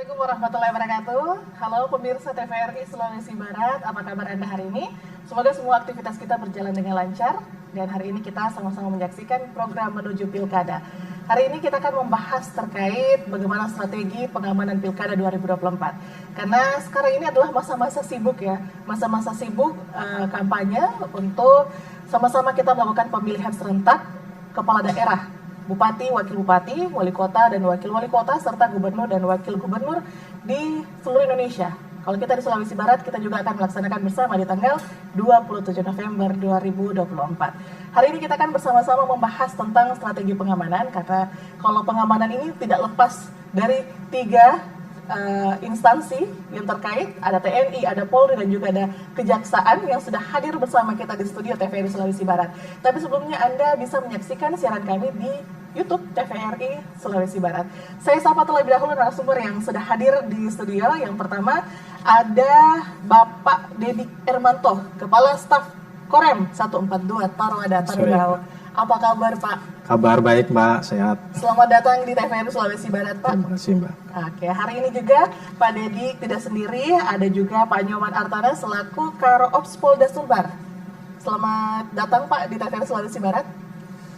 Assalamualaikum warahmatullahi wabarakatuh. Halo pemirsa TVRI Sulawesi Barat, apa kabar Anda hari ini? Semoga semua aktivitas kita berjalan dengan lancar. Dan hari ini kita sama-sama menyaksikan program Menuju Pilkada. Hari ini kita akan membahas terkait bagaimana strategi pengamanan Pilkada 2024. Karena sekarang ini adalah masa-masa sibuk ya, masa-masa sibuk kampanye untuk sama-sama kita melakukan pemilihan serentak kepala daerah, bupati, wakil bupati, wali kota, dan wakil wali kota, serta gubernur dan wakil gubernur di seluruh Indonesia. Kalau kita di Sulawesi Barat, kita juga akan melaksanakan bersama di tanggal 27 November 2024. Hari ini kita akan bersama-sama membahas tentang strategi pengamanan, karena kalau pengamanan ini tidak lepas dari tiga instansi yang terkait, ada TNI, ada Polri, dan juga ada Kejaksaan yang sudah hadir bersama kita di studio TVRI Sulawesi Barat. Tapi sebelumnya Anda bisa menyaksikan siaran kami di YouTube TVRI Sulawesi Barat. Saya sapa terlebih dahulu narasumber yang sudah hadir di studio. Yang pertama ada Bapak Dedi Ermanto, Kepala Staf Korem 142 Taruada Tarudao. Apa kabar Pak? Kabar baik Mbak, sehat. Selamat datang di TVRI Sulawesi Barat Pak. Terima kasih Mbak. Oke, hari ini juga Pak Dedi tidak sendiri, ada juga Pak Nyoman Artana selaku Karo Ops Polda Sulbar. Selamat datang Pak di TVRI Sulawesi Barat.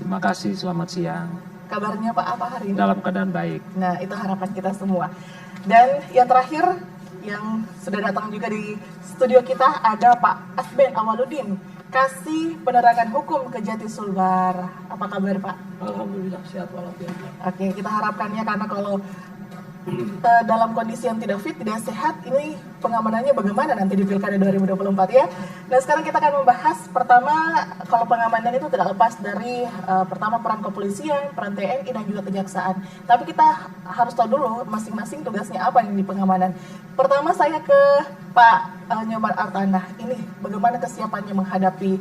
Terima kasih, selamat siang. Kabarnya Pak apa hari ini? Dalam keadaan baik. Nah, itu harapan kita semua. Dan yang terakhir, yang sudah datang juga di studio kita ada Pak Asben Awaludin, Kasih Penerangan Hukum Kejati Sulbar. Apa kabar Pak? Alhamdulillah sehat walafiat. Oke, kita harapkannya karena kalau dalam kondisi yang tidak fit, tidak sehat, ini pengamanannya bagaimana nanti di Pilkada 2024 ya. Nah sekarang kita akan membahas pertama, kalau pengamanan itu tidak lepas dari pertama peran kepolisian, peran TNI, dan juga Kejaksaan. Tapi kita harus tahu dulu masing-masing tugasnya apa yang di pengamanan. Pertama saya ke Pak Nyoman Artana, ini bagaimana kesiapannya menghadapi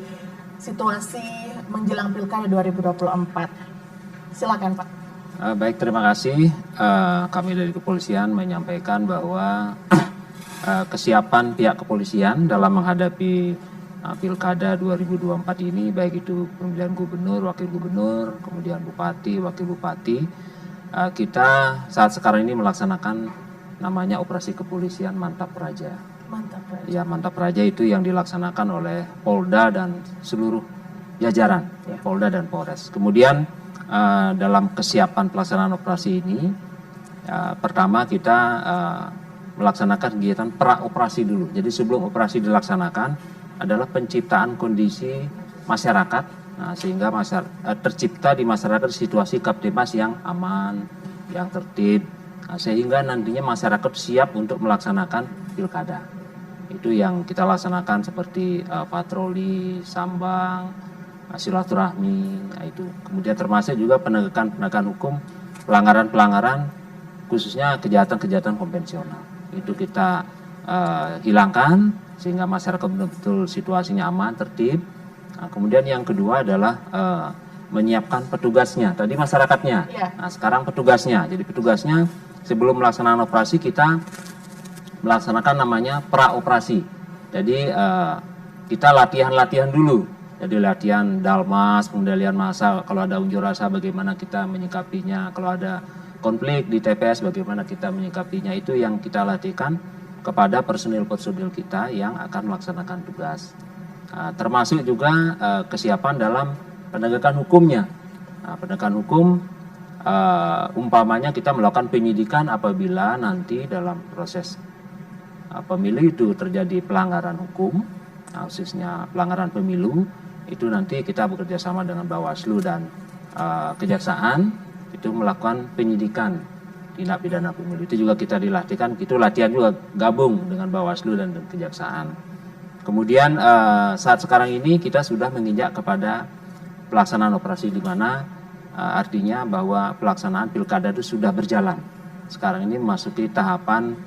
situasi menjelang Pilkada 2024. Silakan Pak. Baik, terima kasih. Kami dari kepolisian menyampaikan bahwa kesiapan pihak kepolisian dalam menghadapi Pilkada 2024 ini, baik itu pemilihan gubernur, wakil gubernur, kemudian bupati, wakil bupati, kita saat sekarang ini melaksanakan namanya operasi kepolisian Mantap Praja. Mantap Praja. Ya, Mantap Praja itu yang dilaksanakan oleh Polda dan seluruh jajaran, ya, Polda dan Polres. Kemudian dalam kesiapan pelaksanaan operasi ini, pertama kita melaksanakan kegiatan pra-operasi dulu. Jadi sebelum operasi dilaksanakan adalah penciptaan kondisi masyarakat, sehingga tercipta di masyarakat situasi Kaptimas yang aman, yang tertib, sehingga nantinya masyarakat siap untuk melaksanakan pilkada. Itu yang kita laksanakan seperti patroli, sambang, silaturahmi, itu kemudian termasuk juga penegakan hukum pelanggaran-pelanggaran khususnya kejahatan-kejahatan konvensional. Itu kita hilangkan sehingga masyarakat betul-betul situasinya aman, tertib. Nah, kemudian yang kedua adalah menyiapkan petugasnya. Tadi masyarakatnya, nah, sekarang petugasnya. Jadi petugasnya sebelum melaksanakan operasi kita melaksanakan namanya pra-operasi. Jadi kita latihan-latihan dulu. Jadi latihan dalmas, pengendalian massa, kalau ada unjuk rasa bagaimana kita menyikapinya, kalau ada konflik di TPS bagaimana kita menyikapinya, itu yang kita latihkan kepada personil-personil kita yang akan melaksanakan tugas. Termasuk juga kesiapan dalam penegakan hukumnya. Penegakan hukum umpamanya kita melakukan penyidikan apabila nanti dalam proses pemilu itu terjadi pelanggaran hukum, khususnya pelanggaran pemilu. Itu nanti kita bekerja sama dengan Bawaslu dan Kejaksaan itu melakukan penyidikan tindak pidana pemilu. Itu juga kita dilatihkan, itu latihan juga gabung dengan Bawaslu dan Kejaksaan. Kemudian saat sekarang ini kita sudah menginjak kepada pelaksanaan operasi, di mana artinya bahwa pelaksanaan pilkada itu sudah berjalan. Sekarang ini memasuki tahapan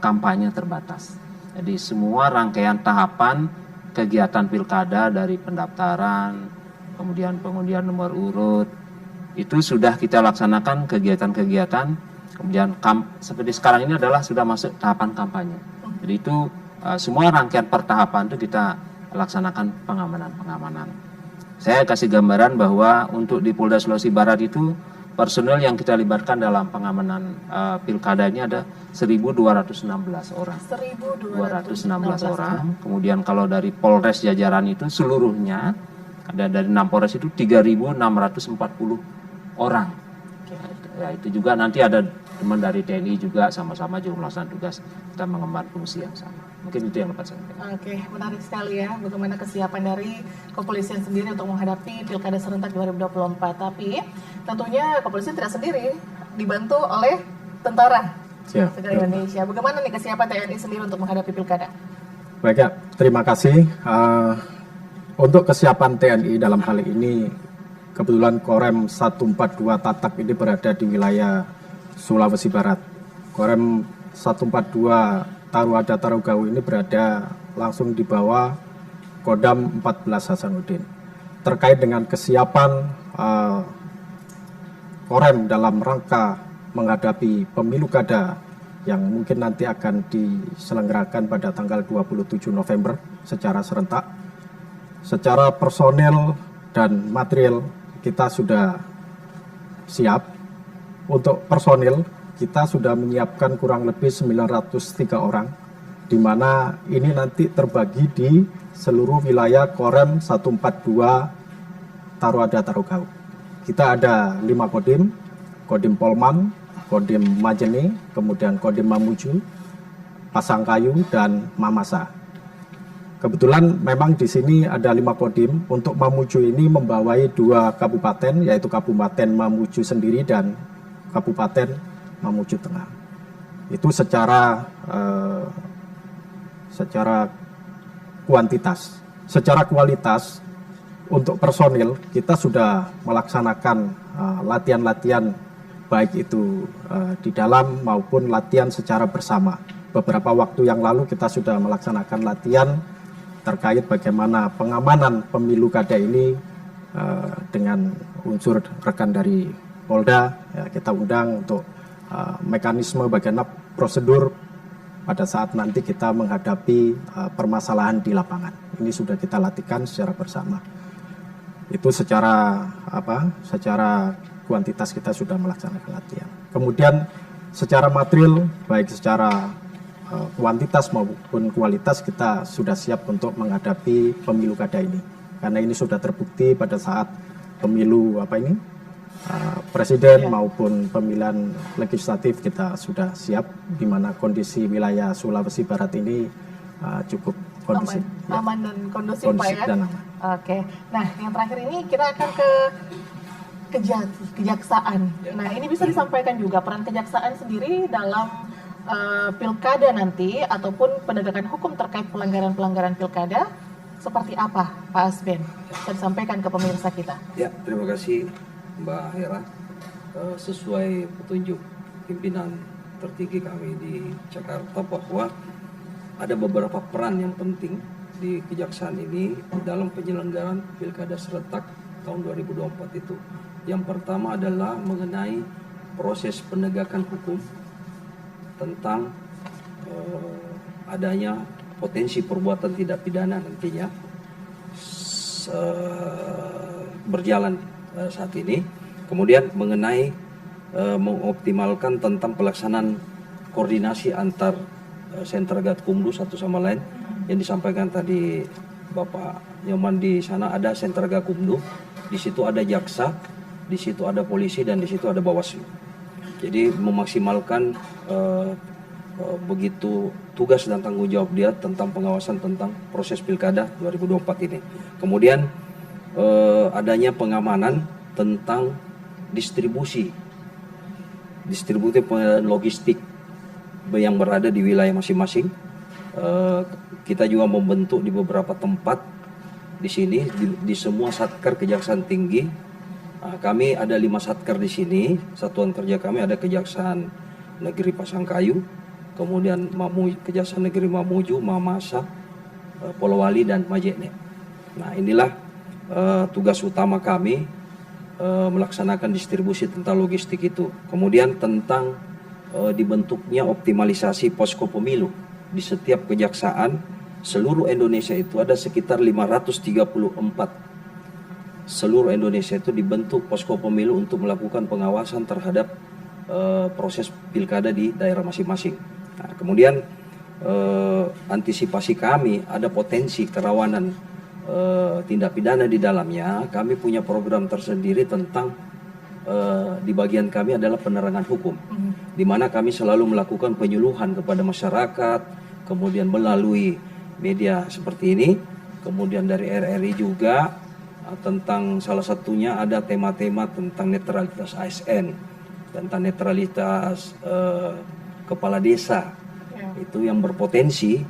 kampanye terbatas. Jadi semua rangkaian tahapan kegiatan pilkada dari pendaftaran, kemudian pengundian nomor urut, itu sudah kita laksanakan kegiatan-kegiatan. Kemudian seperti sekarang ini adalah sudah masuk tahapan kampanye. Jadi itu semua rangkaian pertahapan itu kita laksanakan pengamanan. Saya kasih gambaran bahwa untuk di Polda Sulawesi Barat itu personel yang kita libatkan dalam pengamanan pilkada ini ada 1.216 orang. 1.216 orang. Kemudian kalau dari Polres jajaran itu seluruhnya ada dari 6 Polres itu 3.640 orang. Ya, itu juga nanti ada teman dari TNI juga sama-sama juga melaksanakan tugas, kita mengemban fungsi yang sama. Mungkin itu yang dapat saya sampaikan. Oke, menarik sekali ya bagaimana kesiapan dari kepolisian sendiri untuk menghadapi Pilkada serentak 2024. Tapi tentunya kepolisian tidak sendiri, dibantu oleh tentara negara Indonesia. Bagaimana nih kesiapan TNI sendiri untuk menghadapi Pilkada? Baik ya, terima kasih. Untuk kesiapan TNI dalam hal ini, kebetulan Korem 142 Tatak ini berada di wilayah Sulawesi Barat. Korem 142 Taruada Tarogau ini berada langsung di bawah Kodam 14 Hasanuddin. Terkait dengan kesiapan Korem dalam rangka menghadapi pemilu kada yang mungkin nanti akan diselenggarakan pada tanggal 27 November secara serentak. Secara personel dan material kita sudah siap. Untuk personil kita sudah menyiapkan kurang lebih 903 orang, di mana ini nanti terbagi di seluruh wilayah Korem 142 Taruada Tarogau. Kita ada 5 kodim, Kodim Polman, Kodim Majene, kemudian Kodim Mamuju, Pasangkayu, dan Mamasa. Kebetulan memang di sini ada 5 kodim. Untuk Mamuju ini membawai 2 kabupaten, yaitu Kabupaten Mamuju sendiri dan Kabupaten Mamuju Tengah. Itu secara kuantitas. Secara kualitas, untuk personil kita sudah melaksanakan latihan-latihan baik itu di dalam maupun latihan secara bersama. Beberapa waktu yang lalu kita sudah melaksanakan latihan terkait bagaimana pengamanan pemilu kada ini dengan unsur rekan dari Polda. Ya, kita undang untuk mekanisme bagaimana prosedur pada saat nanti kita menghadapi permasalahan di lapangan. Ini sudah kita latihkan secara bersama. Itu secara kuantitas kita sudah melaksanakan latihan. Kemudian secara material, baik secara kuantitas maupun kualitas kita sudah siap untuk menghadapi pemilu kada ini. Karena ini sudah terbukti pada saat pemilu presiden maupun pemilihan legislatif kita sudah siap, di mana kondisi wilayah Sulawesi Barat ini cukup kondusif. Aman dan kondusif, Pak ya? Dan aman. Oke, nah yang terakhir ini kita akan ke kejaksaan. Nah ini bisa disampaikan juga peran kejaksaan sendiri dalam pilkada nanti ataupun penegakan hukum terkait pelanggaran-pelanggaran pilkada seperti apa, Pak Asben? Bisa disampaikan ke pemirsa kita. Ya, terima kasih Mbak Hera. Sesuai petunjuk pimpinan tertinggi kami di Jakarta bahwa ada beberapa peran yang penting di kejaksaan ini dalam penyelenggaraan pilkada serentak tahun 2024 itu. Yang pertama adalah mengenai proses penegakan hukum tentang adanya potensi perbuatan tidak pidana nantinya berjalan saat ini. Kemudian mengenai mengoptimalkan tentang pelaksanaan koordinasi antar sentra Gakumdu satu sama lain yang disampaikan tadi Bapak Nyoman. Di sana ada sentra Gakumdu, di situ ada jaksa, di situ ada polisi, dan di situ ada Bawaslu. Jadi memaksimalkan begitu tugas dan tanggung jawab dia tentang pengawasan tentang proses pilkada 2024 ini. Kemudian adanya pengamanan tentang distribusi logistik yang berada di wilayah masing-masing. Kita juga membentuk di beberapa tempat di sini di semua satker Kejaksaan Tinggi. Kami ada 5 satker di sini. Satuan kerja kami ada Kejaksaan Negeri Pasangkayu, kemudian Kejaksaan Negeri Mamuju, Mamasa, Polowali, dan Majene. Nah, inilah tugas utama kami melaksanakan distribusi tentang logistik itu. Kemudian tentang dibentuknya optimalisasi posko pemilu di setiap kejaksaan seluruh Indonesia itu ada sekitar 534 seluruh Indonesia itu dibentuk posko pemilu untuk melakukan pengawasan terhadap proses pilkada di daerah masing-masing. Nah, kemudian antisipasi kami ada potensi kerawanan tindak pidana di dalamnya. Kami punya program tersendiri tentang di bagian kami adalah penerangan hukum, di mana kami selalu melakukan penyuluhan kepada masyarakat, kemudian melalui media seperti ini, kemudian dari RRI juga tentang salah satunya ada tema-tema tentang netralitas ASN, tentang netralitas kepala desa, itu yang berpotensi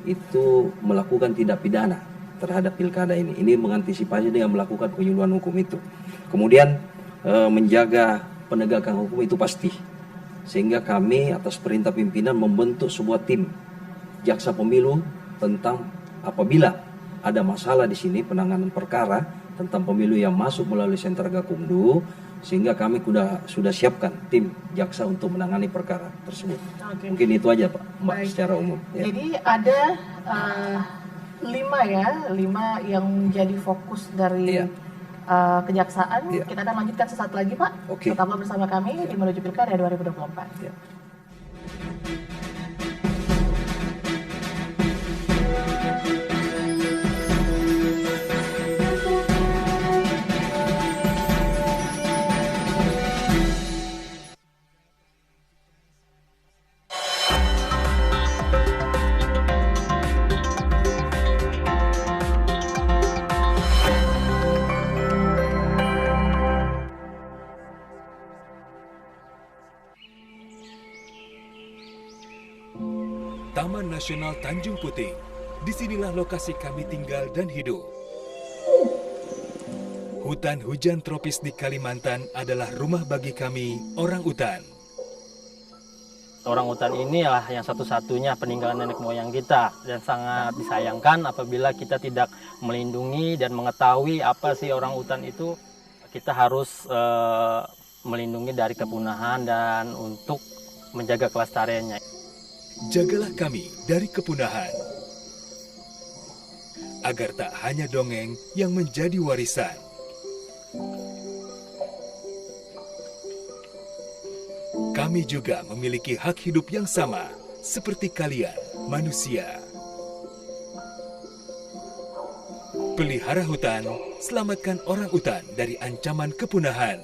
itu melakukan tindak pidana terhadap pilkada ini. Ini mengantisipasi dengan melakukan penyuluhan hukum itu. Kemudian menjaga penegakan hukum itu pasti. Sehingga kami atas perintah pimpinan membentuk sebuah tim jaksa pemilu tentang apabila ada masalah di sini penanganan perkara tentang pemilu yang masuk melalui Sentra Gakumdu, sehingga kami sudah siapkan tim jaksa untuk menangani perkara tersebut. Mungkin itu aja Pak, Mbak, secara umum. Ya. Jadi ada 5 yang menjadi fokus dari kejaksaan. Kita akan lanjutkan sesaat lagi Pak. Tetaplah bersama kami di Menuju Pilkada 2024. Ya. Taman Nasional Tanjung Puting. Disinilah lokasi kami tinggal dan hidup. Hutan hujan tropis di Kalimantan adalah rumah bagi kami, orang utan. Orang utan inilah yang satu-satunya peninggalan nenek moyang kita, dan sangat disayangkan apabila kita tidak melindungi dan mengetahui apa sih orang utan itu. Kita harus melindungi dari kepunahan dan untuk menjaga kelestariannya. Jagalah kami dari kepunahan, agar tak hanya dongeng yang menjadi warisan. Kami juga memiliki hak hidup yang sama seperti kalian, manusia. Pelihara hutan, selamatkan orang utan dari ancaman kepunahan.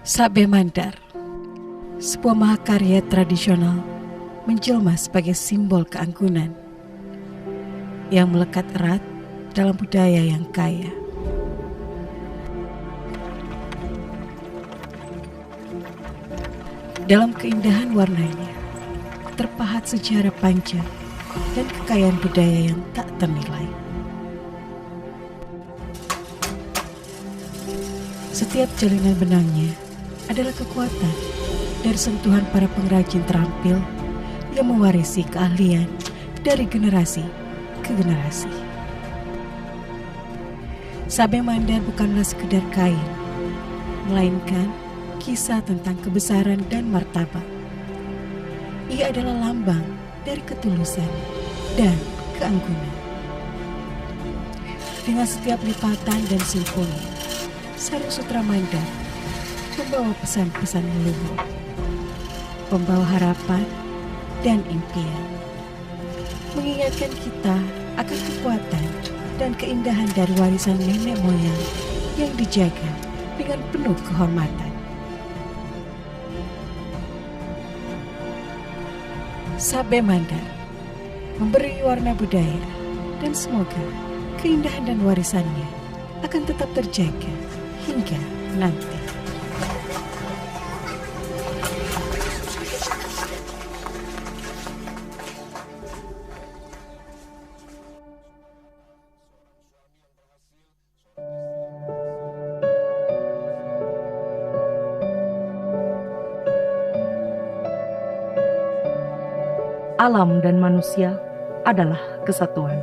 Sabbe Mandar, sebuah mahakarya tradisional, menjelma sebagai simbol keangkunan yang melekat erat dalam budaya yang kaya. Dalam keindahan warnanya, terpahat sejarah panjang dan kekayaan budaya yang tak ternilai. Setiap jalinan benangnya adalah kekuatan dari sentuhan para pengrajin terampil yang mewarisi keahlian dari generasi ke generasi. Sabbe Mandar bukanlah sekedar kain, melainkan kisah tentang kebesaran dan martabat. Ia adalah lambang dari ketulusan dan keangkunan. Dengan setiap lipatan dan simfoni, Sarung Sutra Mandar membawa pesan-pesan leluhur, membawa harapan dan impian, mengingatkan kita akan kekuatan dan keindahan dari warisan nenek moyang yang dijaga dengan penuh kehormatan. Sabbe Mandar memberi warna budaya, dan semoga keindahan dan warisannya akan tetap terjaga hingga nanti. Alam dan manusia adalah kesatuan.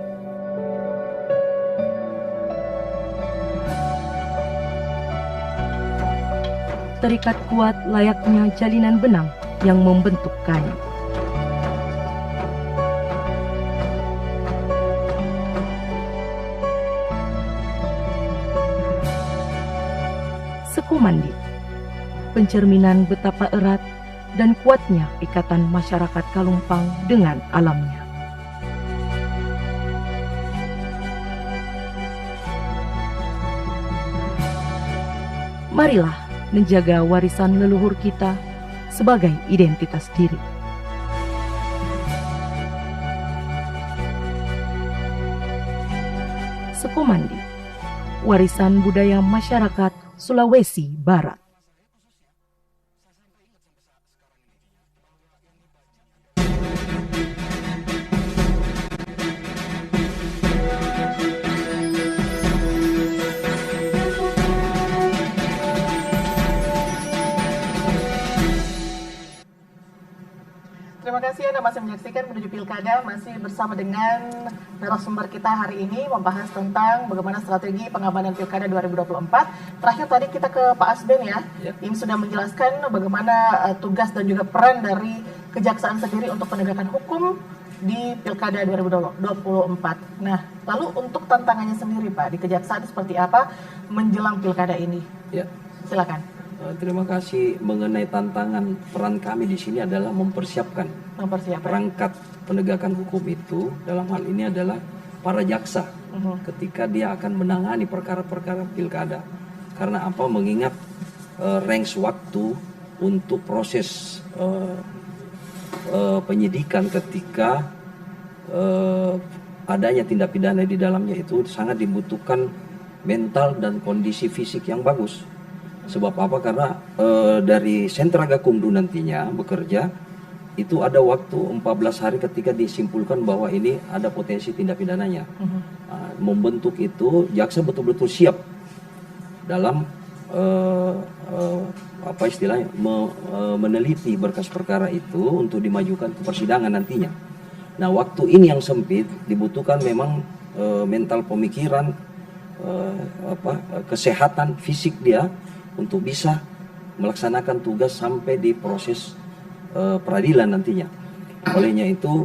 terikat kuat layaknya jalinan benang yang membentuk kayu. Sekumandi, pencerminan betapa erat dan kuatnya ikatan masyarakat Kalumpang dengan alamnya. Marilah menjaga warisan leluhur kita sebagai identitas diri. Sekumandi, warisan budaya masyarakat Sulawesi Barat. Terima kasih Anda masih menyaksikan Menuju Pilkada, masih bersama dengan narasumber kita hari ini membahas tentang bagaimana strategi pengamanan Pilkada 2024. Terakhir tadi kita ke Pak Asben ya. Ini sudah menjelaskan bagaimana tugas dan juga peran dari Kejaksaan sendiri untuk penegakan hukum di Pilkada 2024. Nah, lalu untuk tantangannya sendiri Pak, di Kejaksaan seperti apa menjelang Pilkada ini? Ya. Silakan. Terima kasih. Mengenai tantangan, peran kami di sini adalah mempersiapkan perangkat penegakan hukum itu, dalam hal ini adalah para jaksa ketika dia akan menangani perkara-perkara pilkada. Karena apa? Mengingat range waktu untuk proses penyidikan ketika adanya tindak pidana di dalamnya itu sangat dibutuhkan mental dan kondisi fisik yang bagus. Sebab apa? Karena dari sentra Gakumdu nantinya bekerja itu ada waktu 14 hari ketika disimpulkan bahwa ini ada potensi tindak pidananya. Membentuk itu jaksa betul-betul siap dalam apa istilahnya meneliti berkas perkara itu untuk dimajukan ke persidangan nantinya. Nah, waktu ini yang sempit dibutuhkan memang mental pemikiran, kesehatan fisik dia untuk bisa melaksanakan tugas sampai di proses peradilan nantinya. Olehnya itu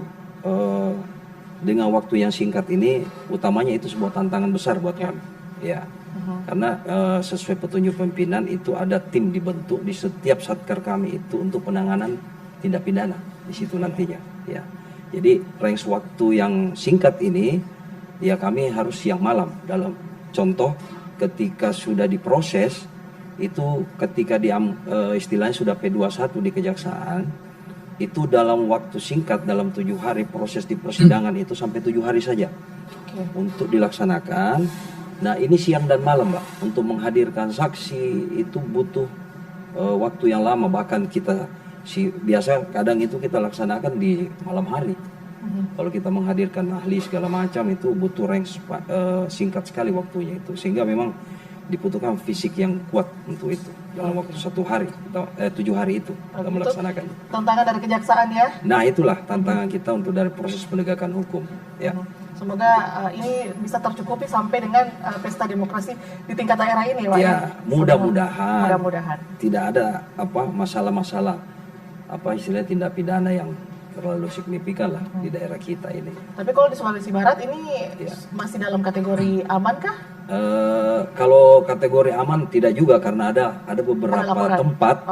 dengan waktu yang singkat ini utamanya itu sebuah tantangan besar buat kami. Ya. Karena sesuai petunjuk pimpinan itu ada tim dibentuk di setiap satker kami itu untuk penanganan tindak pidana di situ nantinya. Ya. Jadi range waktu yang singkat ini ya kami harus siang malam. Dalam contoh ketika sudah diproses itu ketika istilahnya sudah P21 di Kejaksaan itu dalam waktu singkat dalam 7 hari proses di persidangan itu sampai 7 hari saja untuk dilaksanakan. Nah ini siang dan malam Mbak, untuk menghadirkan saksi itu butuh waktu yang lama, bahkan kita biasa kadang itu kita laksanakan di malam hari. Kalau kita menghadirkan ahli segala macam itu butuh range singkat sekali waktunya itu, sehingga memang dibutuhkan fisik yang kuat untuk itu dalam waktu 1 hari, 7 hari itu kita melaksanakan. Tantangan dari Kejaksaan ya? Nah itulah tantangan kita untuk dari proses penegakan hukum. Ya. Semoga ini bisa tercukupi sampai dengan pesta demokrasi di tingkat daerah ini, Pak. Ya, mudah-mudahan. Mudah-mudahan. Tidak ada masalah-masalah istilahnya tindak pidana yang terlalu signifikan lah di daerah kita ini. Tapi kalau di Sulawesi Barat ini masih dalam kategori aman kah? Kalau kategori aman tidak juga, karena ada beberapa tempat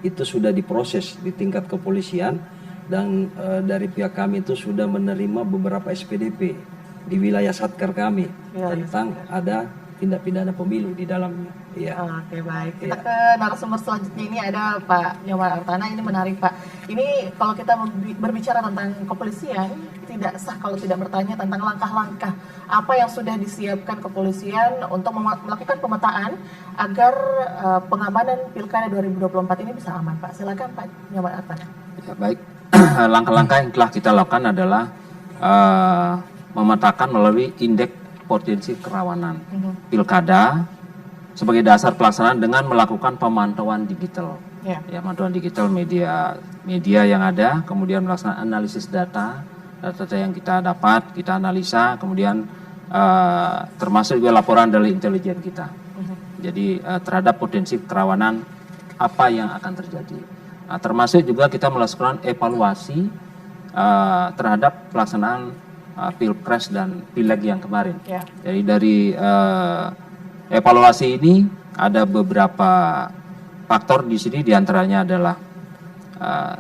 itu sudah diproses di tingkat kepolisian dan dari pihak kami itu sudah menerima beberapa SPDP di wilayah satker kami tentang ada tindak pidana pemilu di dalamnya. Ya. Oke, baik. Kita ke narasumber selanjutnya, ini ada Pak Nyoman Artana. Ini menarik Pak. Ini kalau kita berbicara tentang kepolisian, tidak sah kalau tidak bertanya tentang langkah-langkah apa yang sudah disiapkan kepolisian untuk melakukan pemetaan agar pengamanan Pilkada 2024 ini bisa aman Pak. Silakan Pak Nyoman Artana. Ya, baik. Langkah-langkah yang telah kita lakukan adalah memetakan melalui indeks potensi kerawanan Pilkada sebagai dasar pelaksanaan dengan melakukan pemantauan digital. Ya, pemantauan digital media yang ada, kemudian melaksanakan analisis data yang kita dapat, kita analisa, kemudian termasuk juga laporan dari intelijen kita. Jadi terhadap potensi kerawanan apa yang akan terjadi. Nah, termasuk juga kita melakukan evaluasi terhadap pelaksanaan Pilpres dan Pileg yang kemarin. Ya. Jadi dari evaluasi ini ada beberapa faktor di sini, diantaranya adalah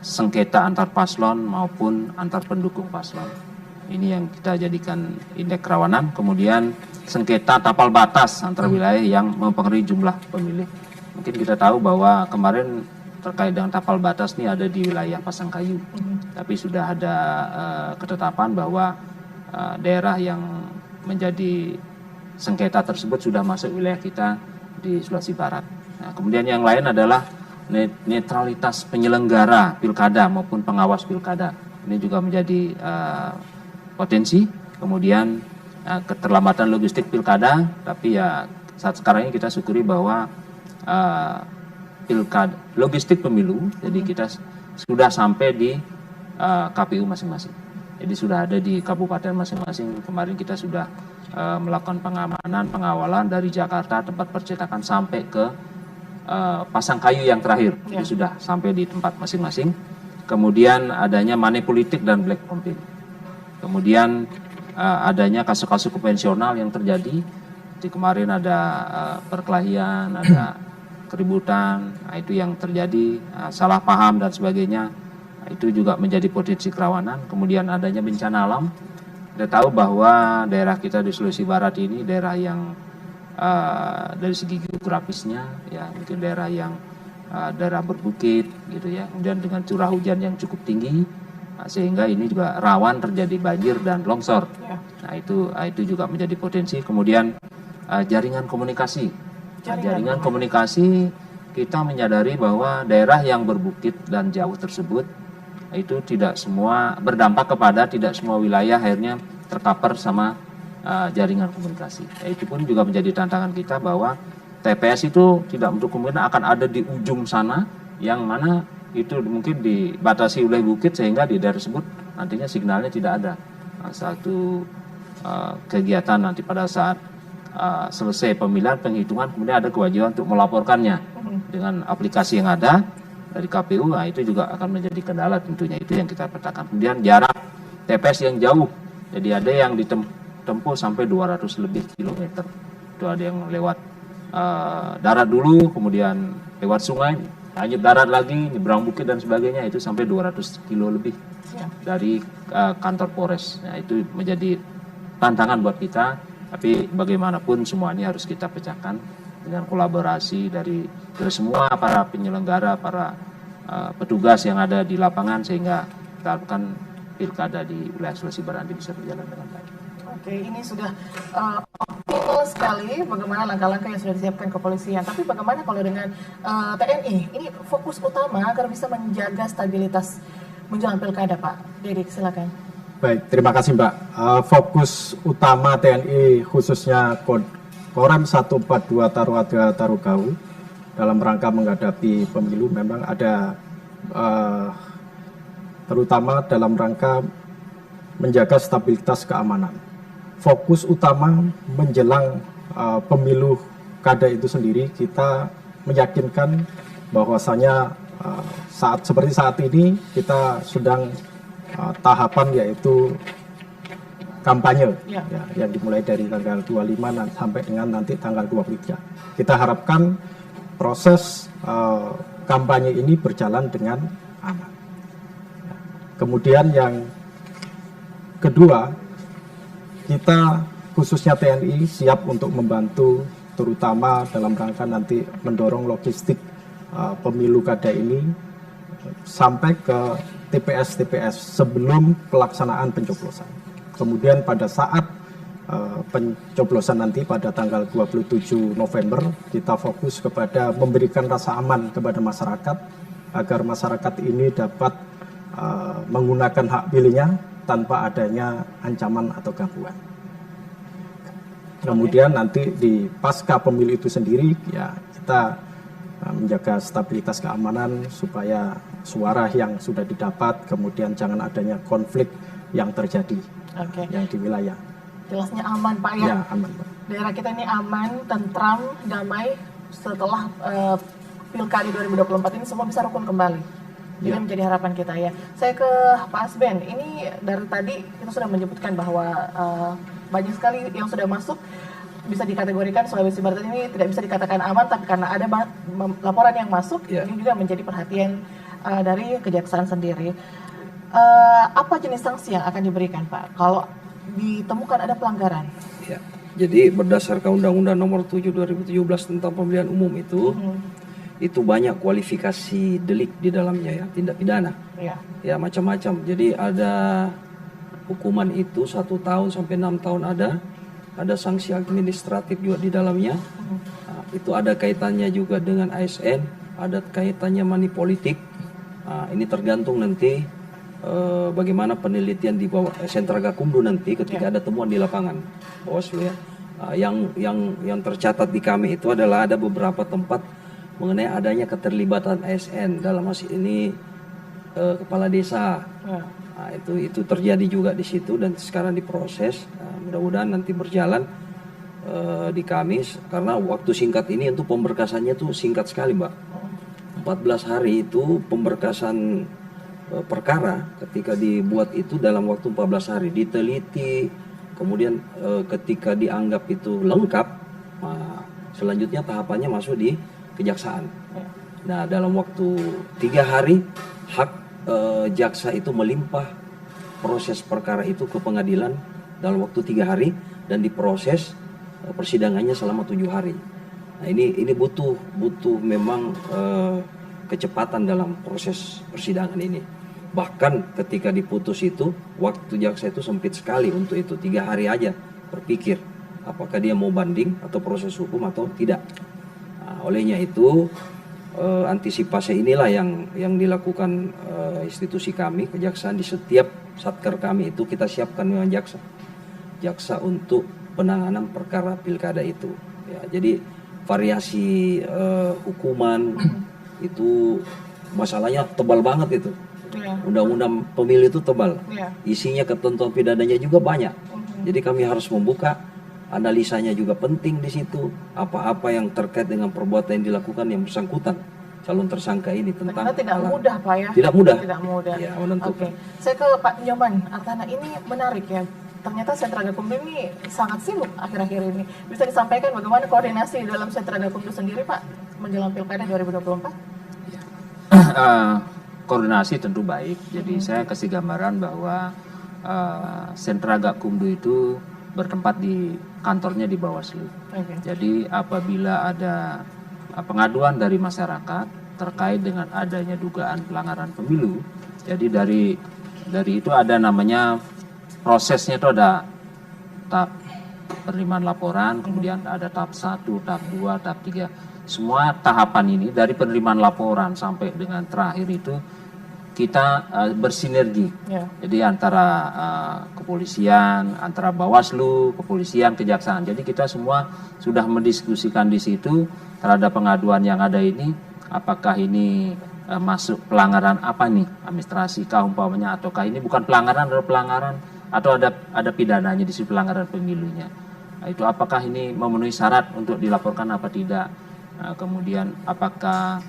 sengketa antar paslon maupun antar pendukung paslon. Ini yang kita jadikan indeks kerawanan. Kemudian sengketa tapal batas antar wilayah yang mempengaruhi jumlah pemilih. Mungkin kita tahu bahwa kemarin terkait dengan tapal batas ini ada di wilayah Pasangkayu. Tapi sudah ada ketetapan bahwa daerah yang menjadi sengketa tersebut sudah masuk wilayah kita di Sulawesi Barat. Nah, kemudian yang lain adalah netralitas penyelenggara pilkada maupun pengawas pilkada. Ini juga menjadi potensi. Kemudian keterlambatan logistik pilkada, tapi ya saat sekarang ini kita syukuri bahwa pilkada logistik pemilu, jadi kita sudah sampai di KPU masing-masing. Jadi sudah ada di kabupaten masing-masing. Kemarin kita sudah melakukan pengamanan, pengawalan dari Jakarta tempat percetakan sampai ke Pasangkayu yang terakhir. Jadi sudah sampai di tempat masing-masing. Kemudian adanya money politik dan black campaign. Kemudian adanya kasus-kasus konvensional yang terjadi. Di kemarin ada perkelahian, ada keributan, itu yang terjadi, salah paham dan sebagainya. Itu juga menjadi potensi kerawanan. Kemudian adanya bencana alam. Kita tahu bahwa daerah kita di Sulawesi Barat ini daerah yang dari segi geografisnya, ya mungkin daerah yang daerah berbukit, gitu ya. Kemudian dengan curah hujan yang cukup tinggi, sehingga ini juga rawan terjadi banjir dan longsor. Nah itu juga menjadi potensi. Kemudian jaringan komunikasi. Jaringan komunikasi, kita menyadari bahwa daerah yang berbukit dan jauh tersebut itu tidak semua berdampak kepada tidak semua wilayah akhirnya tercover sama jaringan komunikasi. Itu pun juga menjadi tantangan kita bahwa TPS itu tidak untuk kemungkinan akan ada di ujung sana, yang mana itu mungkin dibatasi oleh bukit sehingga di daerah tersebut nantinya signalnya tidak ada. Satu kegiatan nanti pada saat selesai pemilihan penghitungan kemudian ada kewajiban untuk melaporkannya dengan aplikasi yang ada dari KPU. Nah, itu juga akan menjadi kendala tentunya, itu yang kita petakan. Kemudian jarak TPS yang jauh, jadi ada yang ditempuh sampai 200 lebih kilometer. Itu ada yang lewat darat dulu, kemudian lewat sungai, lanjut darat lagi, nyebrang bukit dan sebagainya, itu sampai 200 kilo lebih dari kantor Polres. Nah, itu menjadi tantangan buat kita, tapi bagaimanapun semua ini harus kita pecahkan dengan kolaborasi dari semua para penyelenggara, para petugas yang ada di lapangan, sehingga kita harapkan pilkada di wilayah Sulawesi Barat bisa berjalan dengan baik. Oke, ini sudah optimal sekali bagaimana langkah-langkah yang sudah disiapkan kepolisian. Tapi bagaimana kalau dengan TNI? Ini fokus utama agar bisa menjaga stabilitas menjelang pilkada, Pak Dedik, silakan. Baik, terima kasih Mbak. Fokus utama TNI khususnya Korem 142 Taruada Tarugau dalam rangka menghadapi pemilu memang ada terutama dalam rangka menjaga stabilitas keamanan. Fokus utama menjelang pemilu kada itu sendiri, kita meyakinkan bahwasanya seperti saat ini kita sedang tahapan yaitu kampanye ya, yang dimulai dari tanggal 25 sampai dengan nanti tanggal 23. Kita harapkan proses kampanye ini berjalan dengan aman. Kemudian yang kedua, kita khususnya TNI siap untuk membantu terutama dalam rangka nanti mendorong logistik pemilu kada ini sampai ke TPS-TPS sebelum pelaksanaan pencoblosan. Kemudian pada saat pencoblosan nanti pada tanggal 27 November, kita fokus kepada memberikan rasa aman kepada masyarakat agar masyarakat ini dapat menggunakan hak pilihnya tanpa adanya ancaman atau gangguan. Kemudian nanti di pasca pemilu itu sendiri ya kita menjaga stabilitas keamanan supaya suara yang sudah didapat, kemudian jangan adanya konflik yang terjadi yang di wilayah. Jelasnya aman Pak ya? Ya aman Pak. Daerah kita ini aman, tentram, damai setelah Pilkada 2024 ini semua bisa rukun kembali. Ini menjadi harapan kita ya. Saya ke Pak Asben, ini dari tadi kita sudah menyebutkan bahwa banyak sekali yang sudah masuk, bisa dikategorikan Sulawesi Barat ini tidak bisa dikatakan aman, tapi karena ada laporan yang masuk, ini juga menjadi perhatian dari Kejaksaan sendiri. Apa jenis sanksi yang akan diberikan, Pak, kalau ditemukan ada pelanggaran? Ya, jadi berdasarkan Undang-Undang Nomor 7 2017 tentang pemilihan umum itu banyak kualifikasi delik di dalamnya ya, tindak pidana. Ya macam-macam. Jadi ada hukuman itu 1 tahun sampai 6 tahun ada sanksi administratif juga di dalamnya. Nah, itu ada kaitannya juga dengan ASN, ada kaitannya money politik. Nah, ini tergantung nanti bagaimana penelitian di bawah Sentra Gakumdu nanti ketika ada temuan di lapangan. Bawaslu ya. Yang tercatat di kami itu adalah ada beberapa tempat mengenai adanya keterlibatan ASN dalam hasil ini kepala desa. Nah, itu terjadi juga di situ dan sekarang diproses. Nah, mudah-mudahan nanti berjalan di Kamis karena waktu singkat ini untuk pemberkasannya tuh singkat sekali, Mbak. 14 hari itu pemberkasan perkara ketika dibuat itu dalam waktu 14 hari diteliti, kemudian ketika dianggap itu lengkap, nah, selanjutnya tahapannya masuk di Kejaksaan. Nah, dalam waktu 3 hari hak jaksa itu melimpah proses perkara itu ke pengadilan dalam waktu 3 hari dan diproses persidangannya selama 7 hari. Nah, ini butuh memang kecepatan dalam proses persidangan ini. Bahkan ketika diputus itu waktu jaksa itu sempit sekali untuk itu 3 hari aja berpikir apakah dia mau banding atau proses hukum atau tidak. Nah, olehnya itu antisipasi inilah yang dilakukan institusi kami Kejaksaan di setiap satker kami itu kita siapkan dengan jaksa untuk penanganan perkara pilkada itu. Ya, jadi variasi hukuman itu masalahnya tebal banget itu. Undang-undang pemilu itu tebal. Isinya ketentuan pidananya juga banyak. Jadi kami harus membuka analisanya juga penting di situ. Apa-apa yang terkait dengan perbuatan yang dilakukan yang bersangkutan calon tersangka ini tentang karena tidak mudah, Pak ya. Tidak mudah. Ya, menentukan. Saya ke Pak Nyoman Artana, ini menarik ya. Ternyata Sentra Gakumdu ini sangat sibuk akhir-akhir ini. Bisa disampaikan bagaimana koordinasi dalam Sentra Gakumdu sendiri, Pak, menjelang Pilkada 2024? Koordinasi tentu baik. Jadi saya kasih gambaran bahwa Sentra Gakumdu itu bertempat di kantornya di Bawaslu. Jadi apabila ada pengaduan dari masyarakat terkait dengan adanya dugaan pelanggaran pemilu, jadi dari itu ada namanya prosesnya itu ada tahap penerimaan laporan, kemudian ada tahap 1, tahap 2, tahap 3. Semua tahapan ini dari penerimaan laporan sampai dengan terakhir itu kita bersinergi. Jadi antara kepolisian, antara Bawaslu, kepolisian, kejaksaan. Jadi kita semua sudah mendiskusikan di situ terhadap pengaduan yang ada ini, apakah ini masuk pelanggaran apa nih, administrasi kah umpamanya, ataukah ini bukan pelanggaran, ada pelanggaran atau ada pidananya di situ pelanggaran pemilunya. Nah, itu apakah ini memenuhi syarat untuk dilaporkan apa tidak. Nah, kemudian apakah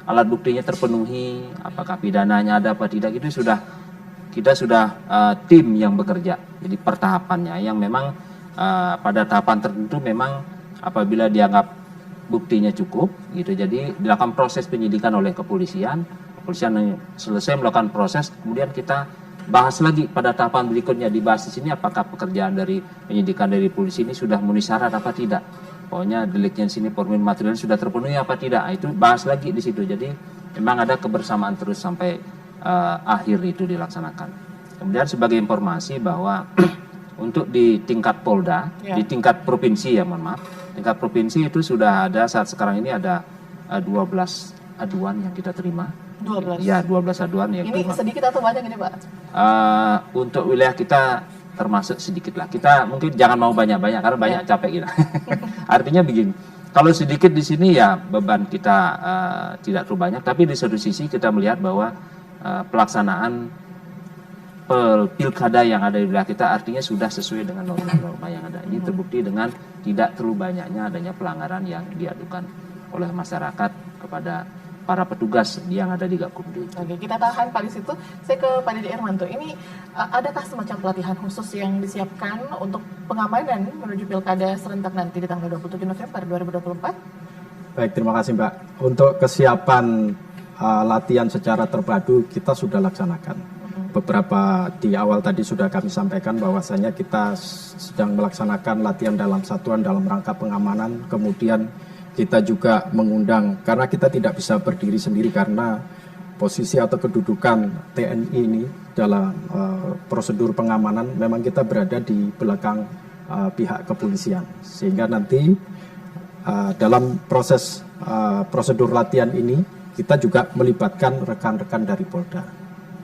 alat buktinya terpenuhi, apakah pidananya ada apa tidak, itu kita sudah tim yang bekerja. Jadi pertahapannya yang memang pada tahapan tertentu memang apabila dianggap buktinya cukup gitu, jadi dilakukan proses penyidikan oleh kepolisian selesai melakukan proses, kemudian kita bahas lagi pada tahapan berikutnya, dibahas di sini apakah pekerjaan dari penyidikan dari polisi ini sudah memenuhi syarat apa tidak. Pokoknya deliknya sini formil material sudah terpenuhi apa tidak, itu bahas lagi di situ. Jadi memang ada kebersamaan terus sampai akhir itu dilaksanakan. Kemudian sebagai informasi bahwa untuk di tingkat Polda, di tingkat provinsi ya mohon maaf, tingkat provinsi itu sudah ada saat sekarang ini ada 12 aduan yang kita terima. 12? Ya 12 aduan yang ini terima. Sedikit atau banyak ini, Pak? Untuk wilayah kita termasuk sedikit lah. Kita mungkin jangan mau banyak-banyak karena banyak capek kita. Artinya begini, kalau sedikit di sini ya beban kita tidak terlalu banyak, tapi di satu sisi kita melihat bahwa pelaksanaan pilkada yang ada di wilayah kita artinya sudah sesuai dengan norma-norma yang ada. Ini terbukti dengan tidak terlalu banyaknya adanya pelanggaran yang diadukan oleh masyarakat kepada para petugas yang ada di Gakumdu. Oke, kita tahan Pak di situ. Saya ke Pak Dede Irmanto. Ini adakah semacam pelatihan khusus yang disiapkan untuk pengamanan menuju Pilkada serentak nanti di tanggal 27 November 2024? Baik, terima kasih Mbak. Untuk kesiapan latihan secara terpadu kita sudah laksanakan. Beberapa di awal tadi sudah kami sampaikan bahwasanya kita sedang melaksanakan latihan dalam satuan dalam rangka pengamanan. Kemudian kita juga mengundang, karena kita tidak bisa berdiri sendiri karena posisi atau kedudukan TNI ini dalam prosedur pengamanan memang kita berada di belakang pihak kepolisian. Sehingga nanti dalam proses prosedur latihan ini kita juga melibatkan rekan-rekan dari Polda.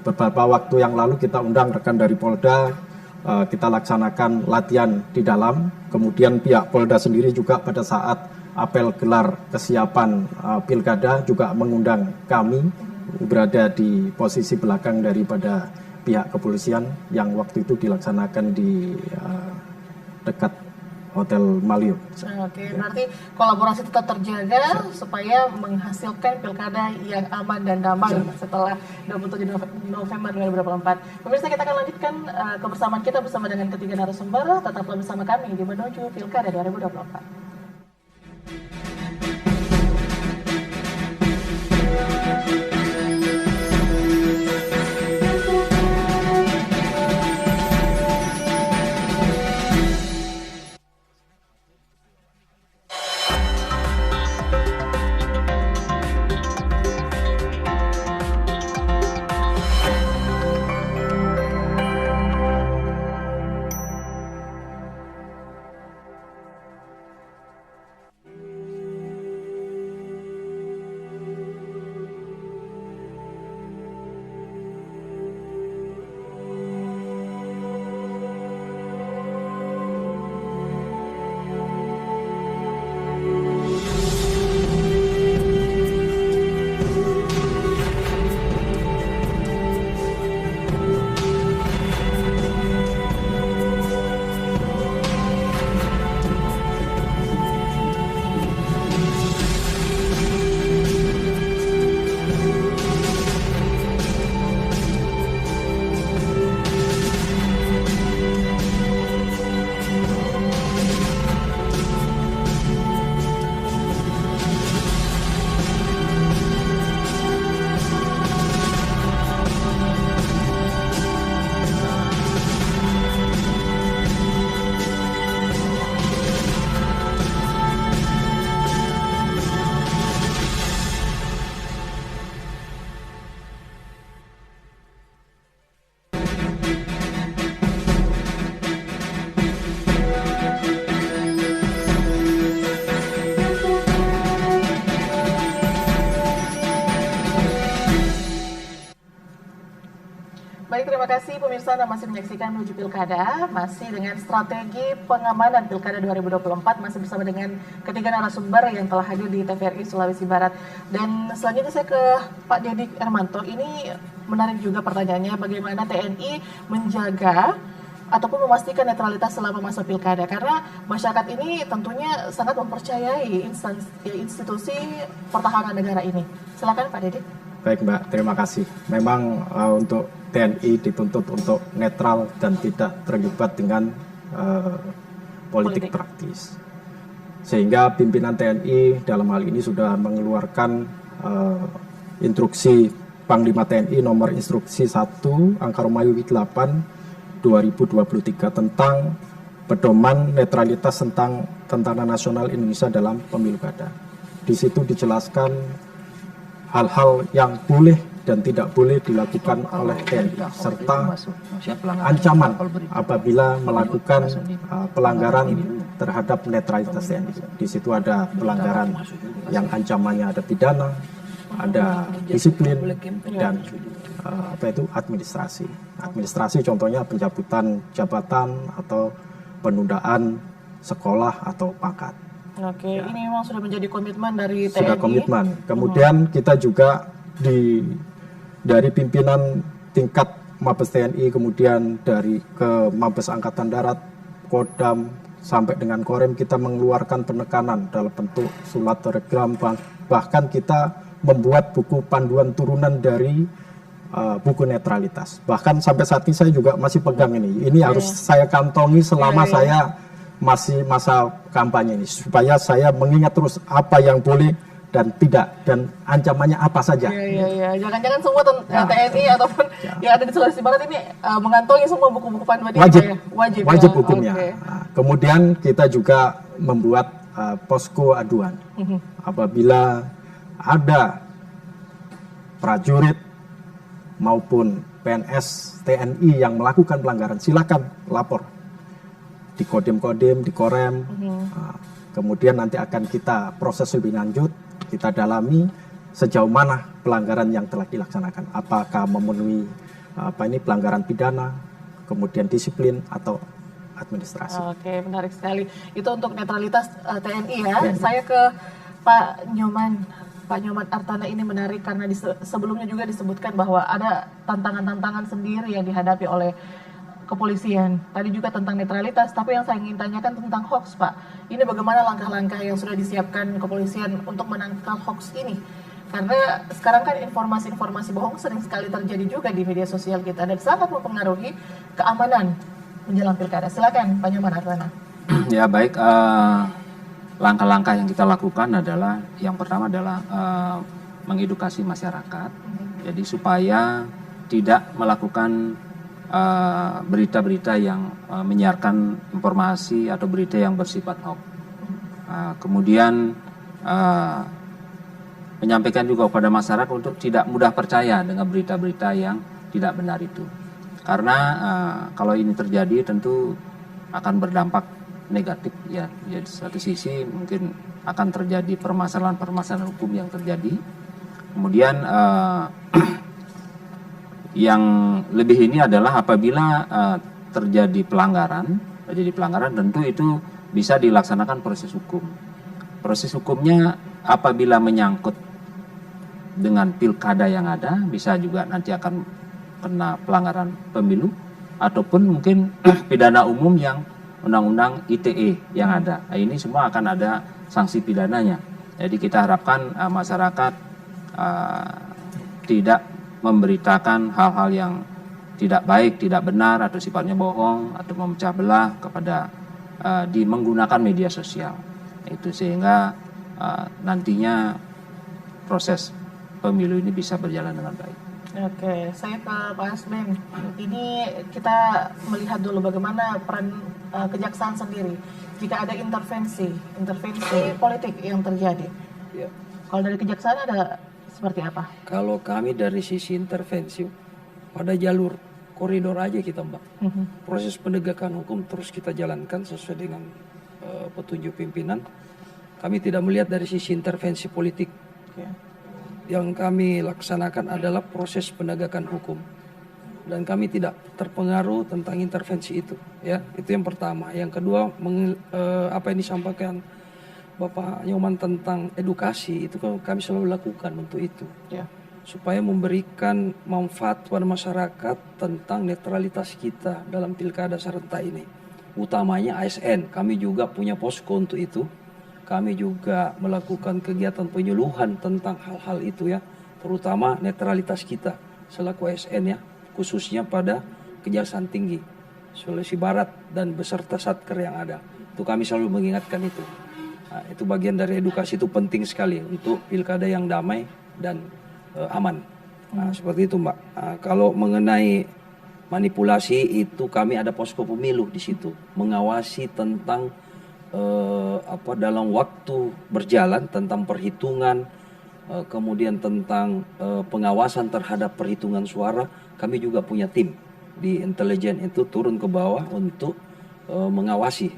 Beberapa waktu yang lalu kita undang rekan dari Polda, kita laksanakan latihan di dalam, kemudian pihak Polda sendiri juga pada saat apel gelar kesiapan Pilkada juga mengundang kami berada di posisi belakang daripada pihak kepolisian yang waktu itu dilaksanakan di dekat Hotel Malio. Oke, berarti kolaborasi tetap terjaga supaya menghasilkan pilkada yang aman dan damai setelah 27 November 2024. Pemirsa, kita akan lanjutkan kebersamaan kita bersama dengan ketiga narasumber. Tetaplah bersama kami di Menuju Pilkada 2024. Baik, terima kasih pemirsa Anda masih menyaksikan Menuju Pilkada, masih dengan strategi pengamanan Pilkada 2024, masih bersama dengan ketiga narasumber yang telah hadir di TVRI Sulawesi Barat. Dan selanjutnya saya ke Pak Dede Irmanto. Ini menarik juga pertanyaannya, bagaimana TNI menjaga ataupun memastikan netralitas selama masa Pilkada, karena masyarakat ini tentunya sangat mempercayai institusi pertahanan negara ini. Silakan Pak Dede. Baik Mbak, terima kasih. Memang untuk TNI dituntut untuk netral dan tidak terlibat dengan politik praktis. Sehingga pimpinan TNI dalam hal ini sudah mengeluarkan instruksi Panglima TNI nomor instruksi 1 angka Romawi 8 2023 tentang pedoman netralitas tentang Tentara Nasional Indonesia dalam pemilu kada. Di situ dijelaskan hal-hal yang boleh dan tidak boleh dilakukan oleh TNI serta ancaman apabila melakukan pelanggaran terhadap netralitas TNI. Di situ ada pelanggaran yang ancamannya ada pidana, ada disiplin, dan administrasi. Administrasi contohnya pencabutan jabatan atau penundaan sekolah atau pangkat. Oke, ini memang sudah menjadi komitmen dari TNI. Sudah komitmen. Kemudian kita juga dari pimpinan tingkat Mabes TNI, kemudian dari ke Mabes Angkatan Darat, Kodam, sampai dengan Korem, kita mengeluarkan penekanan dalam bentuk surat telegram, bahkan kita membuat buku panduan turunan dari buku netralitas. Bahkan sampai saat ini saya juga masih pegang ini. Ini harus saya kantongi selama saya masih masa kampanye ini, supaya saya mengingat terus apa yang boleh dan tidak, dan ancamannya apa saja. Iya. Jangan-jangan semua TNI ataupun yang ada di Sulawesi Barat ini mengantongi semua buku-buku panduan ini. Wajib hukumnya. Nah, kemudian kita juga membuat posko aduan. Apabila ada prajurit maupun PNS TNI yang melakukan pelanggaran, silakan lapor di Kodim, di Korem. Kemudian nanti akan kita proses lebih lanjut, kita dalami sejauh mana pelanggaran yang telah dilaksanakan. Apakah memenuhi pelanggaran pidana, kemudian disiplin atau administrasi. Oke, menarik sekali. Itu untuk netralitas TNI ya. Saya ke Pak Nyoman. Pak Nyoman Artana ini menarik karena sebelumnya juga disebutkan bahwa ada tantangan-tantangan sendiri yang dihadapi oleh kepolisian. Tadi juga tentang netralitas, tapi yang saya ingin tanyakan tentang hoax, Pak. Ini bagaimana langkah-langkah yang sudah disiapkan kepolisian untuk menangkal hoax ini? Karena sekarang kan informasi-informasi bohong sering sekali terjadi juga di media sosial kita dan sangat mempengaruhi keamanan menjelang pilkada. Silakan, Pak Nyoman Artana. Ya baik. Langkah-langkah yang kita lakukan adalah yang pertama adalah mengedukasi masyarakat, jadi supaya tidak melakukan berita-berita yang menyiarkan informasi atau berita yang bersifat hoax. Kemudian menyampaikan juga kepada masyarakat untuk tidak mudah percaya dengan berita-berita yang tidak benar itu, karena kalau ini terjadi tentu akan berdampak negatif ya. Di satu sisi mungkin akan terjadi permasalahan hukum yang terjadi. Kemudian yang lebih ini adalah apabila terjadi pelanggaran tentu itu bisa dilaksanakan proses hukum. Proses hukumnya apabila menyangkut dengan pilkada yang ada, bisa juga nanti akan kena pelanggaran pemilu ataupun mungkin pidana umum yang undang-undang ITE yang ada. Nah, ini semua akan ada sanksi pidananya. Jadi kita harapkan masyarakat tidak memberitakan hal-hal yang tidak baik, tidak benar atau sifatnya bohong atau memecah belah kepada menggunakan media sosial. Itu sehingga nantinya proses pemilu ini bisa berjalan dengan baik. Oke, saya ke Pak Asben. Ini kita melihat dulu bagaimana peran kejaksaan sendiri jika ada intervensi politik yang terjadi. Ya. Kalau dari kejaksaan ada seperti apa? Kalau kami dari sisi intervensi pada jalur koridor aja kita, Mbak. Proses penegakan hukum terus kita jalankan sesuai dengan petunjuk pimpinan. Kami tidak melihat dari sisi intervensi politik. Yang kami laksanakan adalah proses penegakan hukum, dan kami tidak terpengaruh tentang intervensi itu. Ya, itu yang pertama. Yang kedua, apa yang disampaikan Bapak Nyoman tentang edukasi itu kami selalu lakukan untuk itu, supaya memberikan manfaat pada masyarakat tentang netralitas kita dalam pilkada serentak ini. Utamanya ASN, kami juga punya posko untuk itu. Kami juga melakukan kegiatan penyuluhan tentang hal-hal itu ya, terutama netralitas kita selaku ASN ya, khususnya pada Kejaksaan Tinggi Sulawesi Barat dan beserta satker yang ada. Itu kami selalu mengingatkan itu. Nah, itu bagian dari edukasi, itu penting sekali untuk pilkada yang damai dan aman. Nah, seperti itu, Mbak. Nah, kalau mengenai manipulasi itu kami ada posko pemilu di situ, mengawasi tentang dalam waktu berjalan tentang perhitungan, kemudian tentang pengawasan terhadap perhitungan suara. Kami juga punya tim di intelijen itu turun ke bawah untuk mengawasi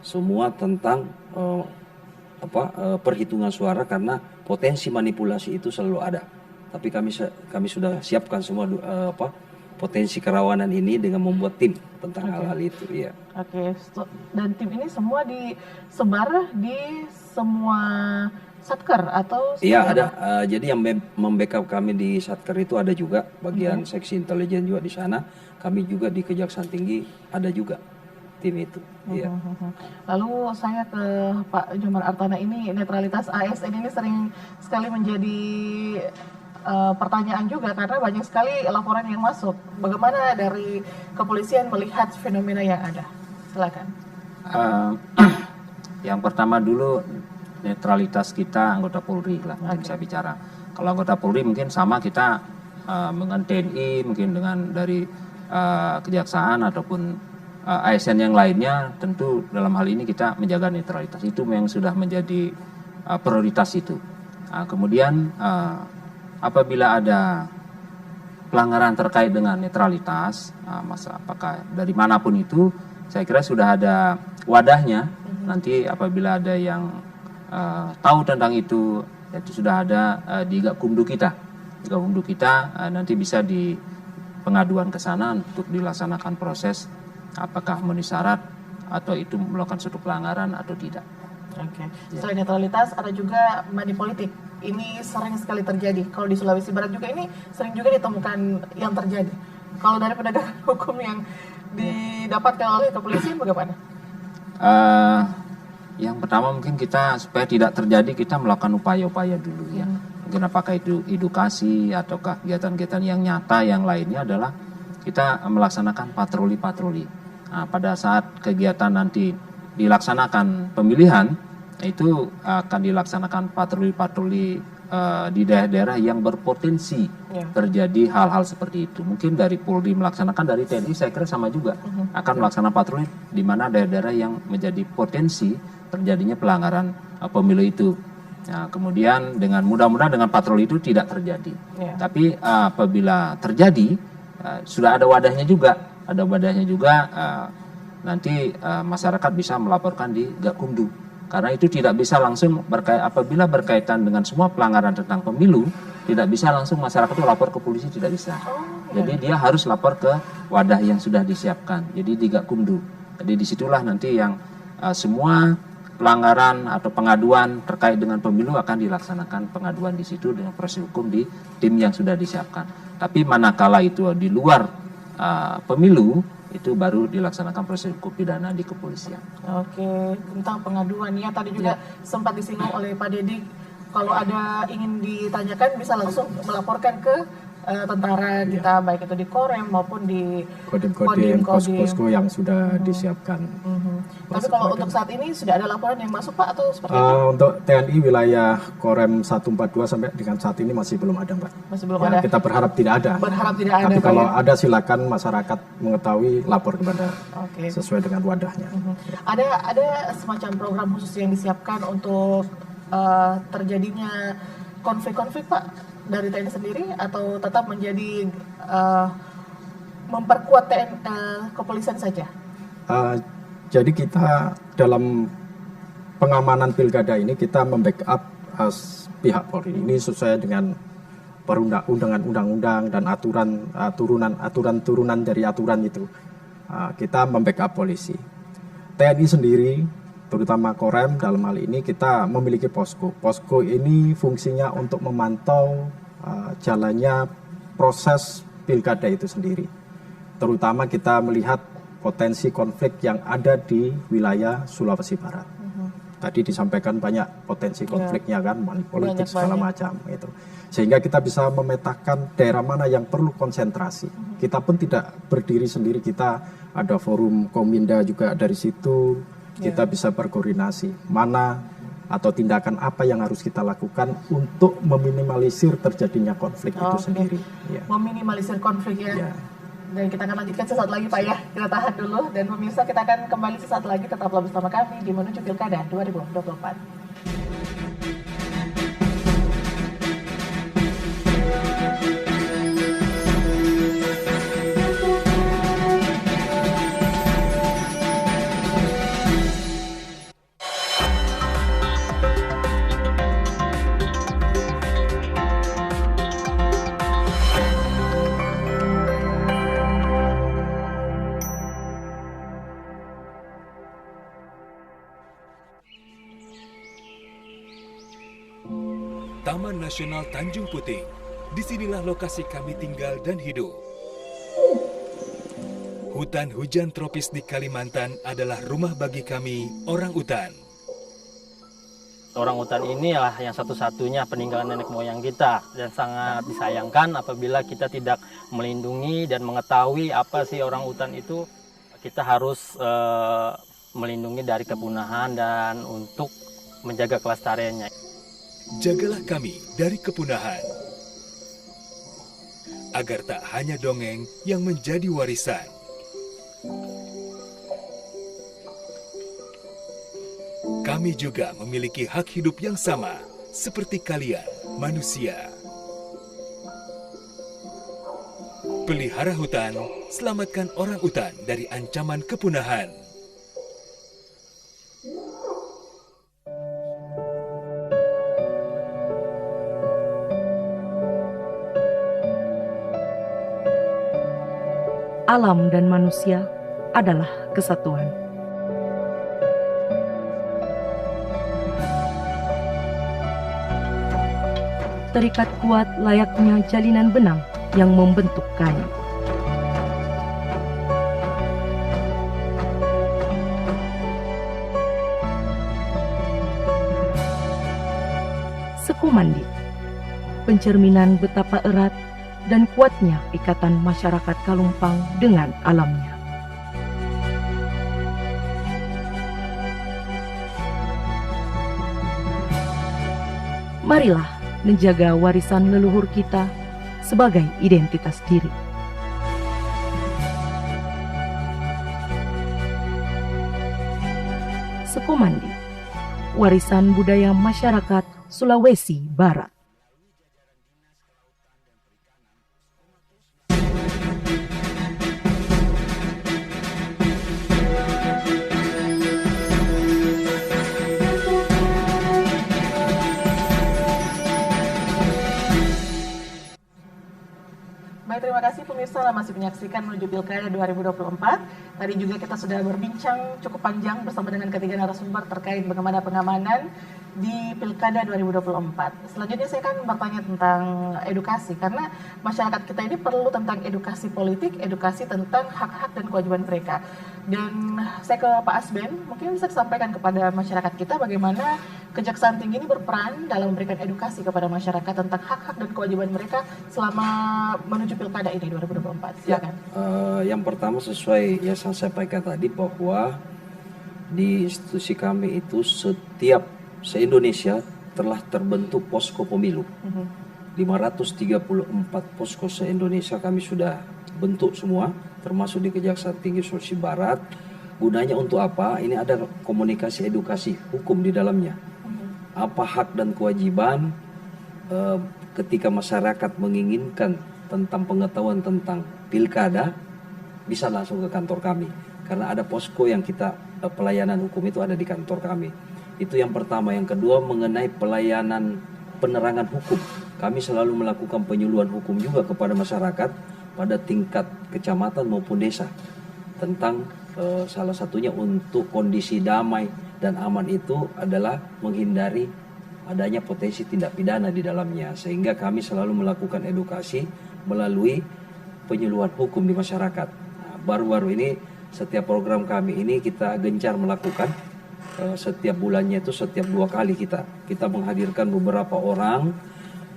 semua tentang perhitungan suara, karena potensi manipulasi itu selalu ada. Tapi kami sudah siapkan semua potensi kerawanan ini dengan membuat tim tentang hal-hal itu. Ya. Oke, dan tim ini semua disebar di semua satker atau? Iya ada. Jadi yang membackup kami di satker itu ada juga bagian seksi intelijen juga di sana. Kami juga di Kejaksaan Tinggi ada juga tim itu. Iya. Lalu saya ke Pak Jomar Artana, ini netralitas ASN ini sering sekali menjadi pertanyaan juga karena banyak sekali laporan yang masuk. Bagaimana dari kepolisian melihat fenomena yang ada? Silakan. Yang pertama dulu netralitas kita anggota Polri lah, mungkin saya bicara. Kalau anggota Polri mungkin sama kita dengan TNI, mungkin dengan dari kejaksaan ataupun ASN yang lainnya, tentu dalam hal ini kita menjaga netralitas itu yang sudah menjadi prioritas itu. Kemudian apabila ada pelanggaran terkait dengan netralitas, apakah dari manapun itu, saya kira sudah ada wadahnya. Nanti apabila ada yang tahu tentang itu sudah ada di Gakumdu kita. Di Gakumdu kita nanti bisa di pengaduan ke sana untuk dilaksanakan proses apakah memenuhi syarat atau itu melakukan suatu pelanggaran atau tidak. Oke. Selain netralitas ada juga money politik. Ini sering sekali terjadi. Kalau di Sulawesi Barat juga ini sering juga ditemukan yang terjadi. Kalau dari penegakan hukum yang didapatkan oleh kepolisian bagaimana? Yang pertama mungkin kita supaya tidak terjadi kita melakukan upaya-upaya dulu ya. Mungkin apakah itu edukasi ataukah kegiatan-kegiatan yang nyata yang lainnya adalah kita melaksanakan patroli-patroli. Nah, pada saat kegiatan nanti dilaksanakan pemilihan, itu akan dilaksanakan patroli-patroli di daerah-daerah yang berpotensi terjadi hal-hal seperti itu. Mungkin dari Polri melaksanakan, dari TNI saya kira sama juga akan melaksanakan patroli di mana daerah-daerah yang menjadi potensi terjadinya pelanggaran pemilu itu. Nah, kemudian dengan mudah-mudahan dengan patroli itu tidak terjadi. Tapi apabila terjadi, sudah ada wadahnya juga. Nanti masyarakat bisa melaporkan di Gakumdu. Karena itu tidak bisa langsung apabila berkaitan dengan semua pelanggaran tentang pemilu, tidak bisa langsung masyarakat itu lapor ke polisi, tidak bisa. Jadi dia harus lapor ke wadah yang sudah disiapkan. Jadi di Gakumdu. Jadi disitulah nanti yang semua pelanggaran atau pengaduan terkait dengan pemilu akan dilaksanakan pengaduan di situ dengan proses hukum di tim yang sudah disiapkan. Tapi manakala itu di luar pemilu, itu baru dilaksanakan proses hukum pidana di kepolisian. Oke, tentang pengaduan ya tadi juga sempat disinggung oleh Pak Dedi, kalau ada ingin ditanyakan bisa langsung melaporkan ke tentara kita, baik itu di Korem maupun di Kodim posko-posko yang sudah disiapkan. Tapi kalau untuk saat ini sudah ada laporan yang masuk Pak atau seperti itu? Untuk TNI wilayah Korem 142 sampai dengan saat ini masih belum ada, Mbak. Masih belum ada. Kita berharap tidak ada. Tapi kalau ada silakan masyarakat mengetahui, lapor kepada sesuai dengan wadahnya. Ada semacam program khusus yang disiapkan untuk terjadinya konflik-konflik Pak dari TNI sendiri atau tetap menjadi memperkuat kepolisian saja? Jadi kita dalam pengamanan pilkada ini kita membackup pihak Polri. Ini sesuai dengan perundangan undang-undang dan aturan turunan dari aturan itu. Kita membackup polisi. TNI sendiri, terutama Korem dalam hal ini kita memiliki posko. Posko ini fungsinya untuk memantau jalannya proses pilkada itu sendiri. Terutama kita melihat potensi konflik yang ada di wilayah Sulawesi Barat. Tadi disampaikan banyak potensi konfliknya kan, politik segala macam itu. Sehingga kita bisa memetakan daerah mana yang perlu konsentrasi. Kita pun tidak berdiri sendiri, kita ada forum Kominda juga dari situ. Kita bisa berkoordinasi mana atau tindakan apa yang harus kita lakukan untuk meminimalisir terjadinya konflik itu sendiri. Meminimalisir konflik ya. Dan kita akan lanjutkan sesaat lagi Pak ya. Kita tahan dulu dan pemirsa kita akan kembali sesaat lagi, tetaplah bersama kami di Menuju Pilkada 2024. Taman Nasional Tanjung Puting. Disinilah lokasi kami tinggal dan hidup. Hutan hujan tropis di Kalimantan adalah rumah bagi kami, orang utan. Orang utan inilah yang satu-satunya peninggalan nenek moyang kita, dan sangat disayangkan apabila kita tidak melindungi dan mengetahui apa sih orang utan itu. Kita harus melindungi dari kepunahan dan untuk menjaga kelestariannya. Jagalah kami dari kepunahan, agar tak hanya dongeng yang menjadi warisan. Kami juga memiliki hak hidup yang sama, seperti kalian, manusia. Pelihara hutan, selamatkan orang utan dari ancaman kepunahan. Alam dan manusia adalah kesatuan. Terikat kuat layaknya jalinan benang yang membentuk kayu. Sekumandi, pencerminan betapa erat dan kuatnya ikatan masyarakat Kalumpang dengan alamnya. Marilah menjaga warisan leluhur kita sebagai identitas diri. Sekumandi, warisan budaya masyarakat Sulawesi Barat. Baik, terima kasih pemirsa masih menyaksikan menuju Pilkada 2024. Tadi juga kita sudah berbincang cukup panjang bersama dengan ketiga narasumber terkait bagaimana pengamanan di Pilkada 2024. Selanjutnya saya akan bertanya tentang edukasi, karena masyarakat kita ini perlu tentang edukasi politik, edukasi tentang hak-hak dan kewajiban mereka. Dan saya ke Pak Asben, mungkin bisa disampaikan kepada masyarakat kita bagaimana Kejaksaan Tinggi ini berperan dalam memberikan edukasi kepada masyarakat tentang hak-hak dan kewajiban mereka selama menuju Pilkada ini 2024. Silakan. Yang pertama sesuai yang saya sampaikan tadi bahwa di institusi kami itu setiap se-Indonesia telah terbentuk posko pemilu. 534 posko se-Indonesia kami sudah bentuk semua, termasuk di Kejaksaan Tinggi Sulawesi Barat. Gunanya untuk apa? Ini ada komunikasi edukasi hukum di dalamnya. Apa hak dan kewajiban ketika masyarakat menginginkan tentang pengetahuan tentang pilkada, bisa langsung ke kantor kami. Karena ada posko yang kita, pelayanan hukum itu ada di kantor kami. Itu yang pertama. Yang kedua mengenai pelayanan penerangan hukum. Kami selalu melakukan penyuluhan hukum juga kepada masyarakat pada tingkat kecamatan maupun desa. Tentang salah satunya untuk kondisi damai dan aman itu adalah menghindari adanya potensi tindak pidana di dalamnya. Sehingga kami selalu melakukan edukasi melalui penyuluhan hukum di masyarakat. Nah, baru-baru ini setiap program kami ini kita gencar melakukan setiap bulannya itu setiap 2 kali kita menghadirkan beberapa orang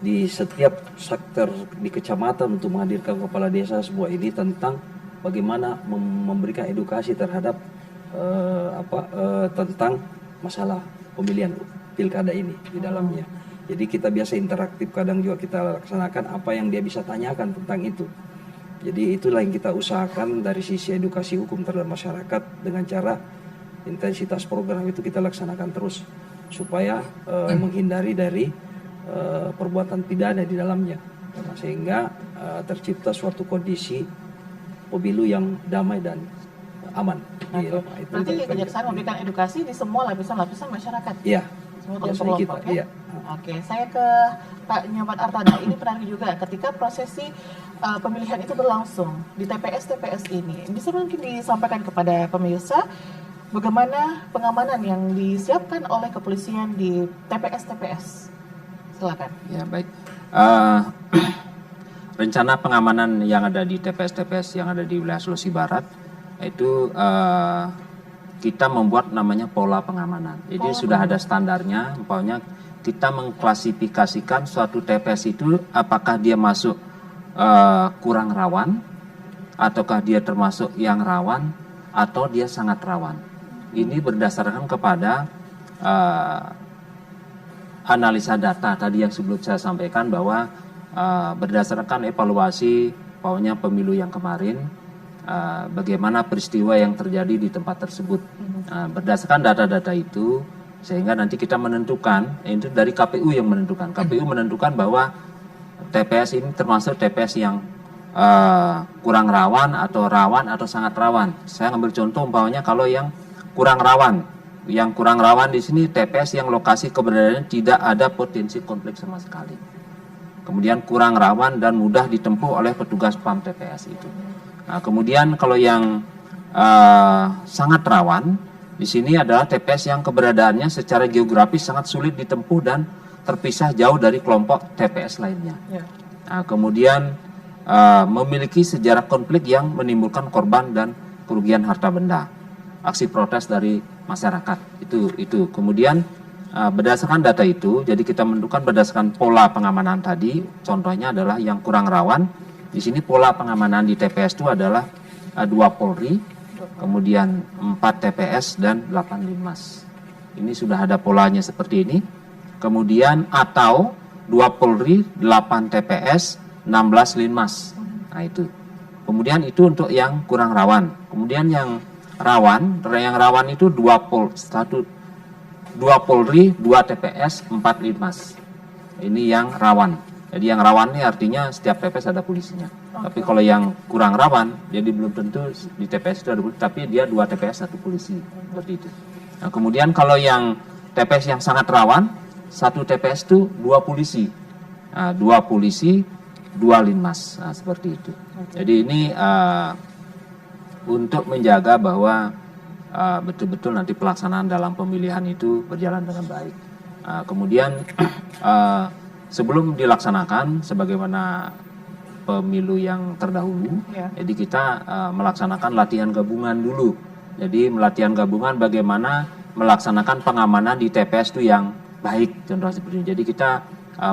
di setiap sektor di kecamatan untuk menghadirkan kepala desa sebuah ini tentang bagaimana memberikan edukasi terhadap tentang masalah pemilihan pilkada ini di dalamnya. Jadi kita biasa interaktif, kadang juga kita laksanakan apa yang dia bisa tanyakan tentang itu. Jadi itulah yang kita usahakan dari sisi edukasi hukum terhadap masyarakat dengan cara intensitas program itu kita laksanakan terus supaya menghindari dari perbuatan pidana di dalamnya, sehingga tercipta suatu kondisi pemilu yang damai dan aman. Berarti Kejaksaan memberikan edukasi di semua lapisan-lapisan masyarakat. Iya. Semua kelompok-kelompok ya. Iya. Oke, saya ke Pak Nyoman Artada. Ini menarik juga ketika prosesi pemilihan itu berlangsung di TPS ini. Bisa mungkin disampaikan kepada pemirsa bagaimana pengamanan yang disiapkan oleh kepolisian di TPS. Silakan. Ya, baik. Rencana pengamanan yang ada di TPS yang ada di wilayah Sulawesi Barat itu kita membuat namanya pola pengamanan. Jadi sudah ada standarnya, umpamanya kita mengklasifikasikan suatu TPS itu apakah dia masuk kurang rawan, ataukah dia termasuk yang rawan, atau dia sangat rawan. Ini berdasarkan kepada analisa data tadi yang sebelum saya sampaikan bahwa berdasarkan evaluasi pokoknya pemilu yang kemarin, bagaimana peristiwa yang terjadi di tempat tersebut. Berdasarkan data-data itu, sehingga nanti kita menentukan, itu dari KPU yang menentukan. KPU menentukan bahwa TPS ini termasuk TPS yang kurang rawan atau sangat rawan. Saya ngambil contoh umpamanya kalau yang kurang rawan. Yang kurang rawan di sini TPS yang lokasi keberadaannya tidak ada potensi konflik sama sekali. Kemudian kurang rawan dan mudah ditempuh oleh petugas PAM TPS itu. Nah, kemudian kalau yang sangat rawan di sini adalah TPS yang keberadaannya secara geografis sangat sulit ditempuh dan terpisah jauh dari kelompok TPS lainnya. Nah, kemudian memiliki sejarah konflik yang menimbulkan korban dan kerugian harta benda, aksi protes dari masyarakat itu. Kemudian berdasarkan data itu, jadi kita menentukan berdasarkan pola pengamanan tadi. Contohnya adalah yang kurang rawan. Di sini pola pengamanan di TPS itu adalah 2 Polri, kemudian 4 TPS dan 8 Linmas. Ini sudah ada polanya seperti ini. Kemudian atau 2 Polri, 8 TPS, 16 Linmas. Nah itu. Kemudian itu untuk yang kurang rawan. Kemudian yang rawan itu 2 Polri, 2 TPS, 4 Linmas. Ini yang rawan. Jadi yang rawan ini artinya setiap TPS ada polisinya. Tapi kalau yang kurang rawan, jadi belum tentu di TPS itu ada polisi, tapi dia 2 TPS 1 polisi, seperti itu. Nah, kemudian kalau yang TPS yang sangat rawan, 1 TPS itu 2 polisi. Nah, 2 polisi, 2 Linmas. Nah, seperti itu. Jadi ini untuk menjaga bahwa betul-betul nanti pelaksanaan dalam pemilihan itu berjalan dengan baik. Kemudian sebelum dilaksanakan sebagaimana pemilu yang terdahulu, jadi kita melaksanakan latihan gabungan dulu. Jadi latihan gabungan bagaimana melaksanakan pengamanan di TPS itu yang baik, contoh seperti ini. Jadi kita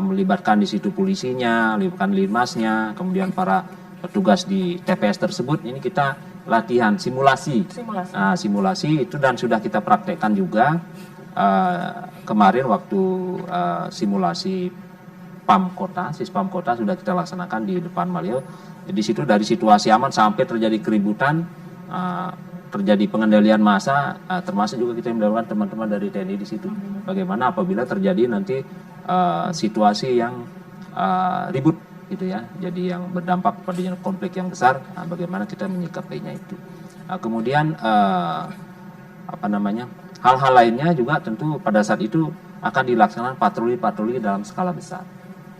melibatkan di situ polisinya, melibatkan linmasnya, kemudian para petugas di TPS tersebut. Ini kita latihan simulasi itu dan sudah kita praktekkan juga kemarin waktu simulasi PAM Kota, Sispam Kota sudah kita laksanakan di depan Malio. Di situ dari situasi aman sampai terjadi keributan, terjadi pengendalian massa, termasuk juga kita mendapatkan teman-teman dari TNI di situ. Bagaimana apabila terjadi nanti situasi yang ribut gitu ya, jadi yang berdampak pada konflik yang besar, bagaimana kita menyikapinya itu. Kemudian hal-hal lainnya juga tentu pada saat itu akan dilaksanakan patroli-patroli dalam skala besar.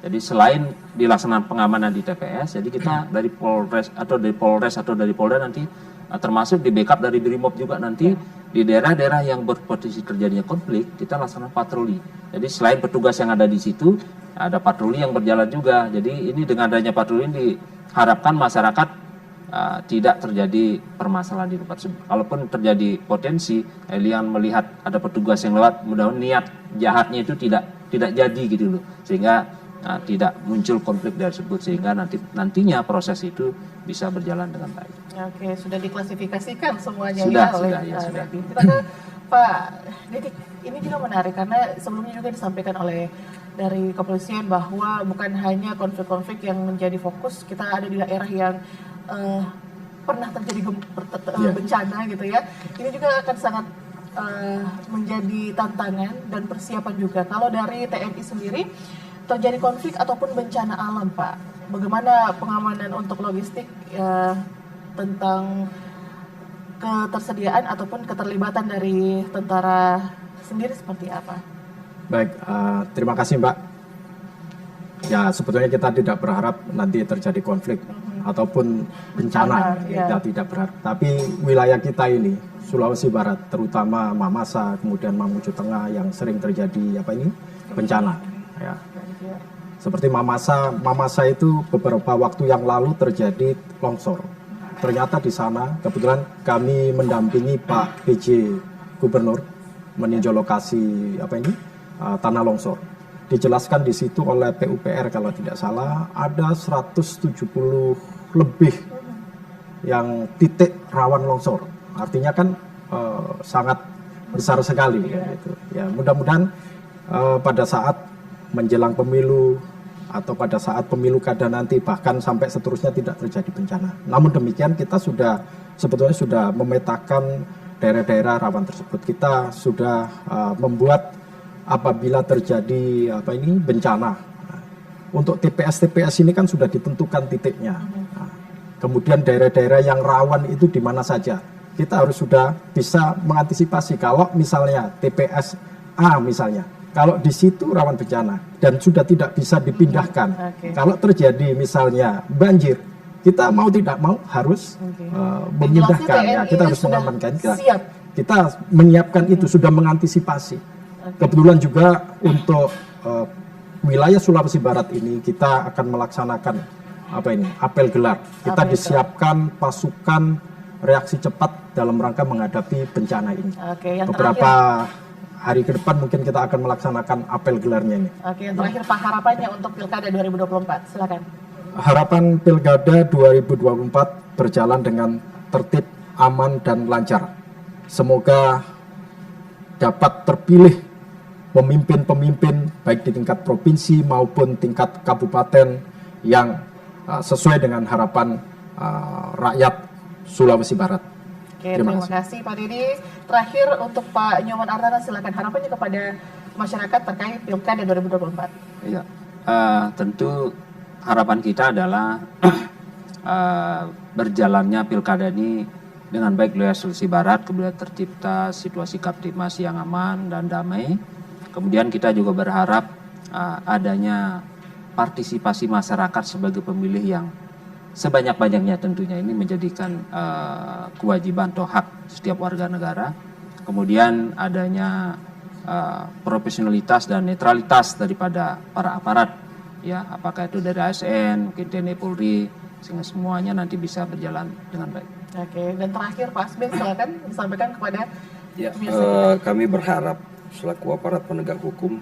Jadi selain dilaksanakan pengamanan di TPS, jadi kita dari Polres atau dari Polda nanti termasuk di backup dari Brimob juga nanti di daerah-daerah yang berpotensi terjadinya konflik, kita laksanakan patroli. Jadi selain petugas yang ada di situ, ada patroli yang berjalan juga. Jadi ini dengan adanya patroli ini diharapkan masyarakat tidak terjadi permasalahan di tempat tersebut. Kalaupun terjadi potensi, yang melihat ada petugas yang lewat, mudah-mudahan niat jahatnya itu tidak jadi gitu loh, sehingga tidak muncul konflik tersebut, sehingga nantinya proses itu bisa berjalan dengan baik. Oke, sudah diklasifikasikan semuanya sudah. Kita ke Pak Didik, ini juga menarik karena sebelumnya juga disampaikan oleh dari kepolisian bahwa bukan hanya konflik-konflik yang menjadi fokus, kita ada di daerah yang pernah terjadi bencana gitu ya. Ini juga akan sangat menjadi tantangan dan persiapan juga. Kalau dari TNI sendiri terjadi konflik ataupun bencana alam, Pak, bagaimana pengamanan untuk logistik tentang ketersediaan ataupun keterlibatan dari tentara sendiri seperti apa? Baik, terima kasih Mbak. Ya sebetulnya kita tidak berharap nanti terjadi konflik ataupun bencana, kita tidak berharap. Tapi wilayah kita ini, Sulawesi Barat, terutama Mamasa, kemudian Mamuju Tengah yang sering terjadi bencana. Ya. Seperti Mamasa itu beberapa waktu yang lalu terjadi longsor. ternyata di sana kebetulan kami mendampingi Pak PJ Gubernur meninjau lokasi tanah longsor. Dijelaskan di situ oleh PUPR kalau tidak salah ada 170 lebih yang titik rawan longsor. Artinya kan sangat besar sekali gitu. Ya, mudah-mudahan pada saat menjelang pemilu atau pada saat pemilu kada nanti bahkan sampai seterusnya tidak terjadi bencana. Namun demikian kita sebetulnya sudah memetakan daerah-daerah rawan tersebut. Kita sudah membuat apabila terjadi bencana. Untuk TPS ini kan sudah ditentukan titiknya. Nah, kemudian daerah-daerah yang rawan itu di mana saja. Kita harus sudah bisa mengantisipasi kalau misalnya TPS A misalnya. Kalau di situ rawan bencana dan sudah tidak bisa dipindahkan. Kalau terjadi misalnya banjir, kita mau tidak mau harus memindahkan. Ya, kita harus mengamankan. Kita menyiapkan itu, sudah mengantisipasi. Kebetulan juga untuk wilayah Sulawesi Barat ini kita akan melaksanakan apel gelar. Kita disiapkan pasukan reaksi cepat dalam rangka menghadapi bencana ini. Beberapa hari ke depan mungkin kita akan melaksanakan apel gelarnya ini. Oke, yang terakhir Pak, harapannya untuk Pilkada 2024, silakan. Harapan Pilkada 2024 berjalan dengan tertib, aman, dan lancar. Semoga dapat terpilih pemimpin-pemimpin baik di tingkat provinsi maupun tingkat kabupaten yang sesuai dengan harapan rakyat Sulawesi Barat. Oke, terima kasih Pak Didi. Terakhir untuk Pak Nyoman Artana, silakan harapannya kepada masyarakat terkait Pilkada 2024. Iya, tentu harapan kita adalah berjalannya Pilkada ini dengan baik wilayah Sulawesi Barat, kemudian tercipta situasi Kaptimas yang aman dan damai. Kemudian kita juga berharap adanya partisipasi masyarakat sebagai pemilih yang sebanyak-banyaknya, tentunya ini menjadikan kewajiban atau hak setiap warga negara. Kemudian adanya profesionalitas dan netralitas daripada para aparat, ya, apakah itu dari ASN, mungkin TNI, Polri, sehingga semuanya nanti bisa berjalan dengan baik. Oke, dan terakhir Pak Asbin, silakan disampaikan kepada kami berharap selaku aparat penegak hukum,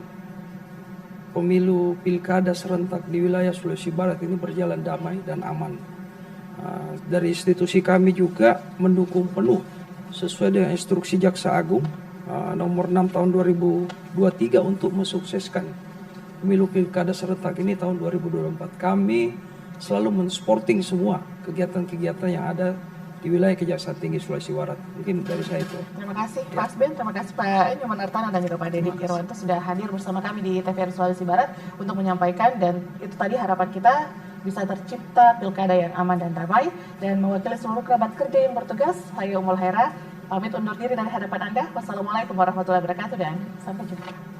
pemilu pilkada serentak di wilayah Sulawesi Barat ini berjalan damai dan aman. Dari institusi kami juga mendukung penuh sesuai dengan instruksi Jaksa Agung nomor 6 tahun 2023 untuk mensukseskan pemilu pilkada serentak ini tahun 2024. Kami selalu mensporting semua kegiatan-kegiatan yang ada di wilayah Kejaksaan Tinggi Sulawesi Barat. Mungkin dari saya itu. Terima kasih Pak Asbin, terima kasih Pak Nyoman Artana dan juga Pak Dedik Irwanto sudah hadir bersama kami di TVRI Sulawesi Barat untuk menyampaikan, dan itu tadi harapan kita bisa tercipta pilkada yang aman dan damai. Dan mewakili seluruh kerabat kerja yang bertugas, saya Umul Hera pamit undur diri dari hadapan Anda. Wassalamualaikum warahmatullahi wabarakatuh dan sampai jumpa.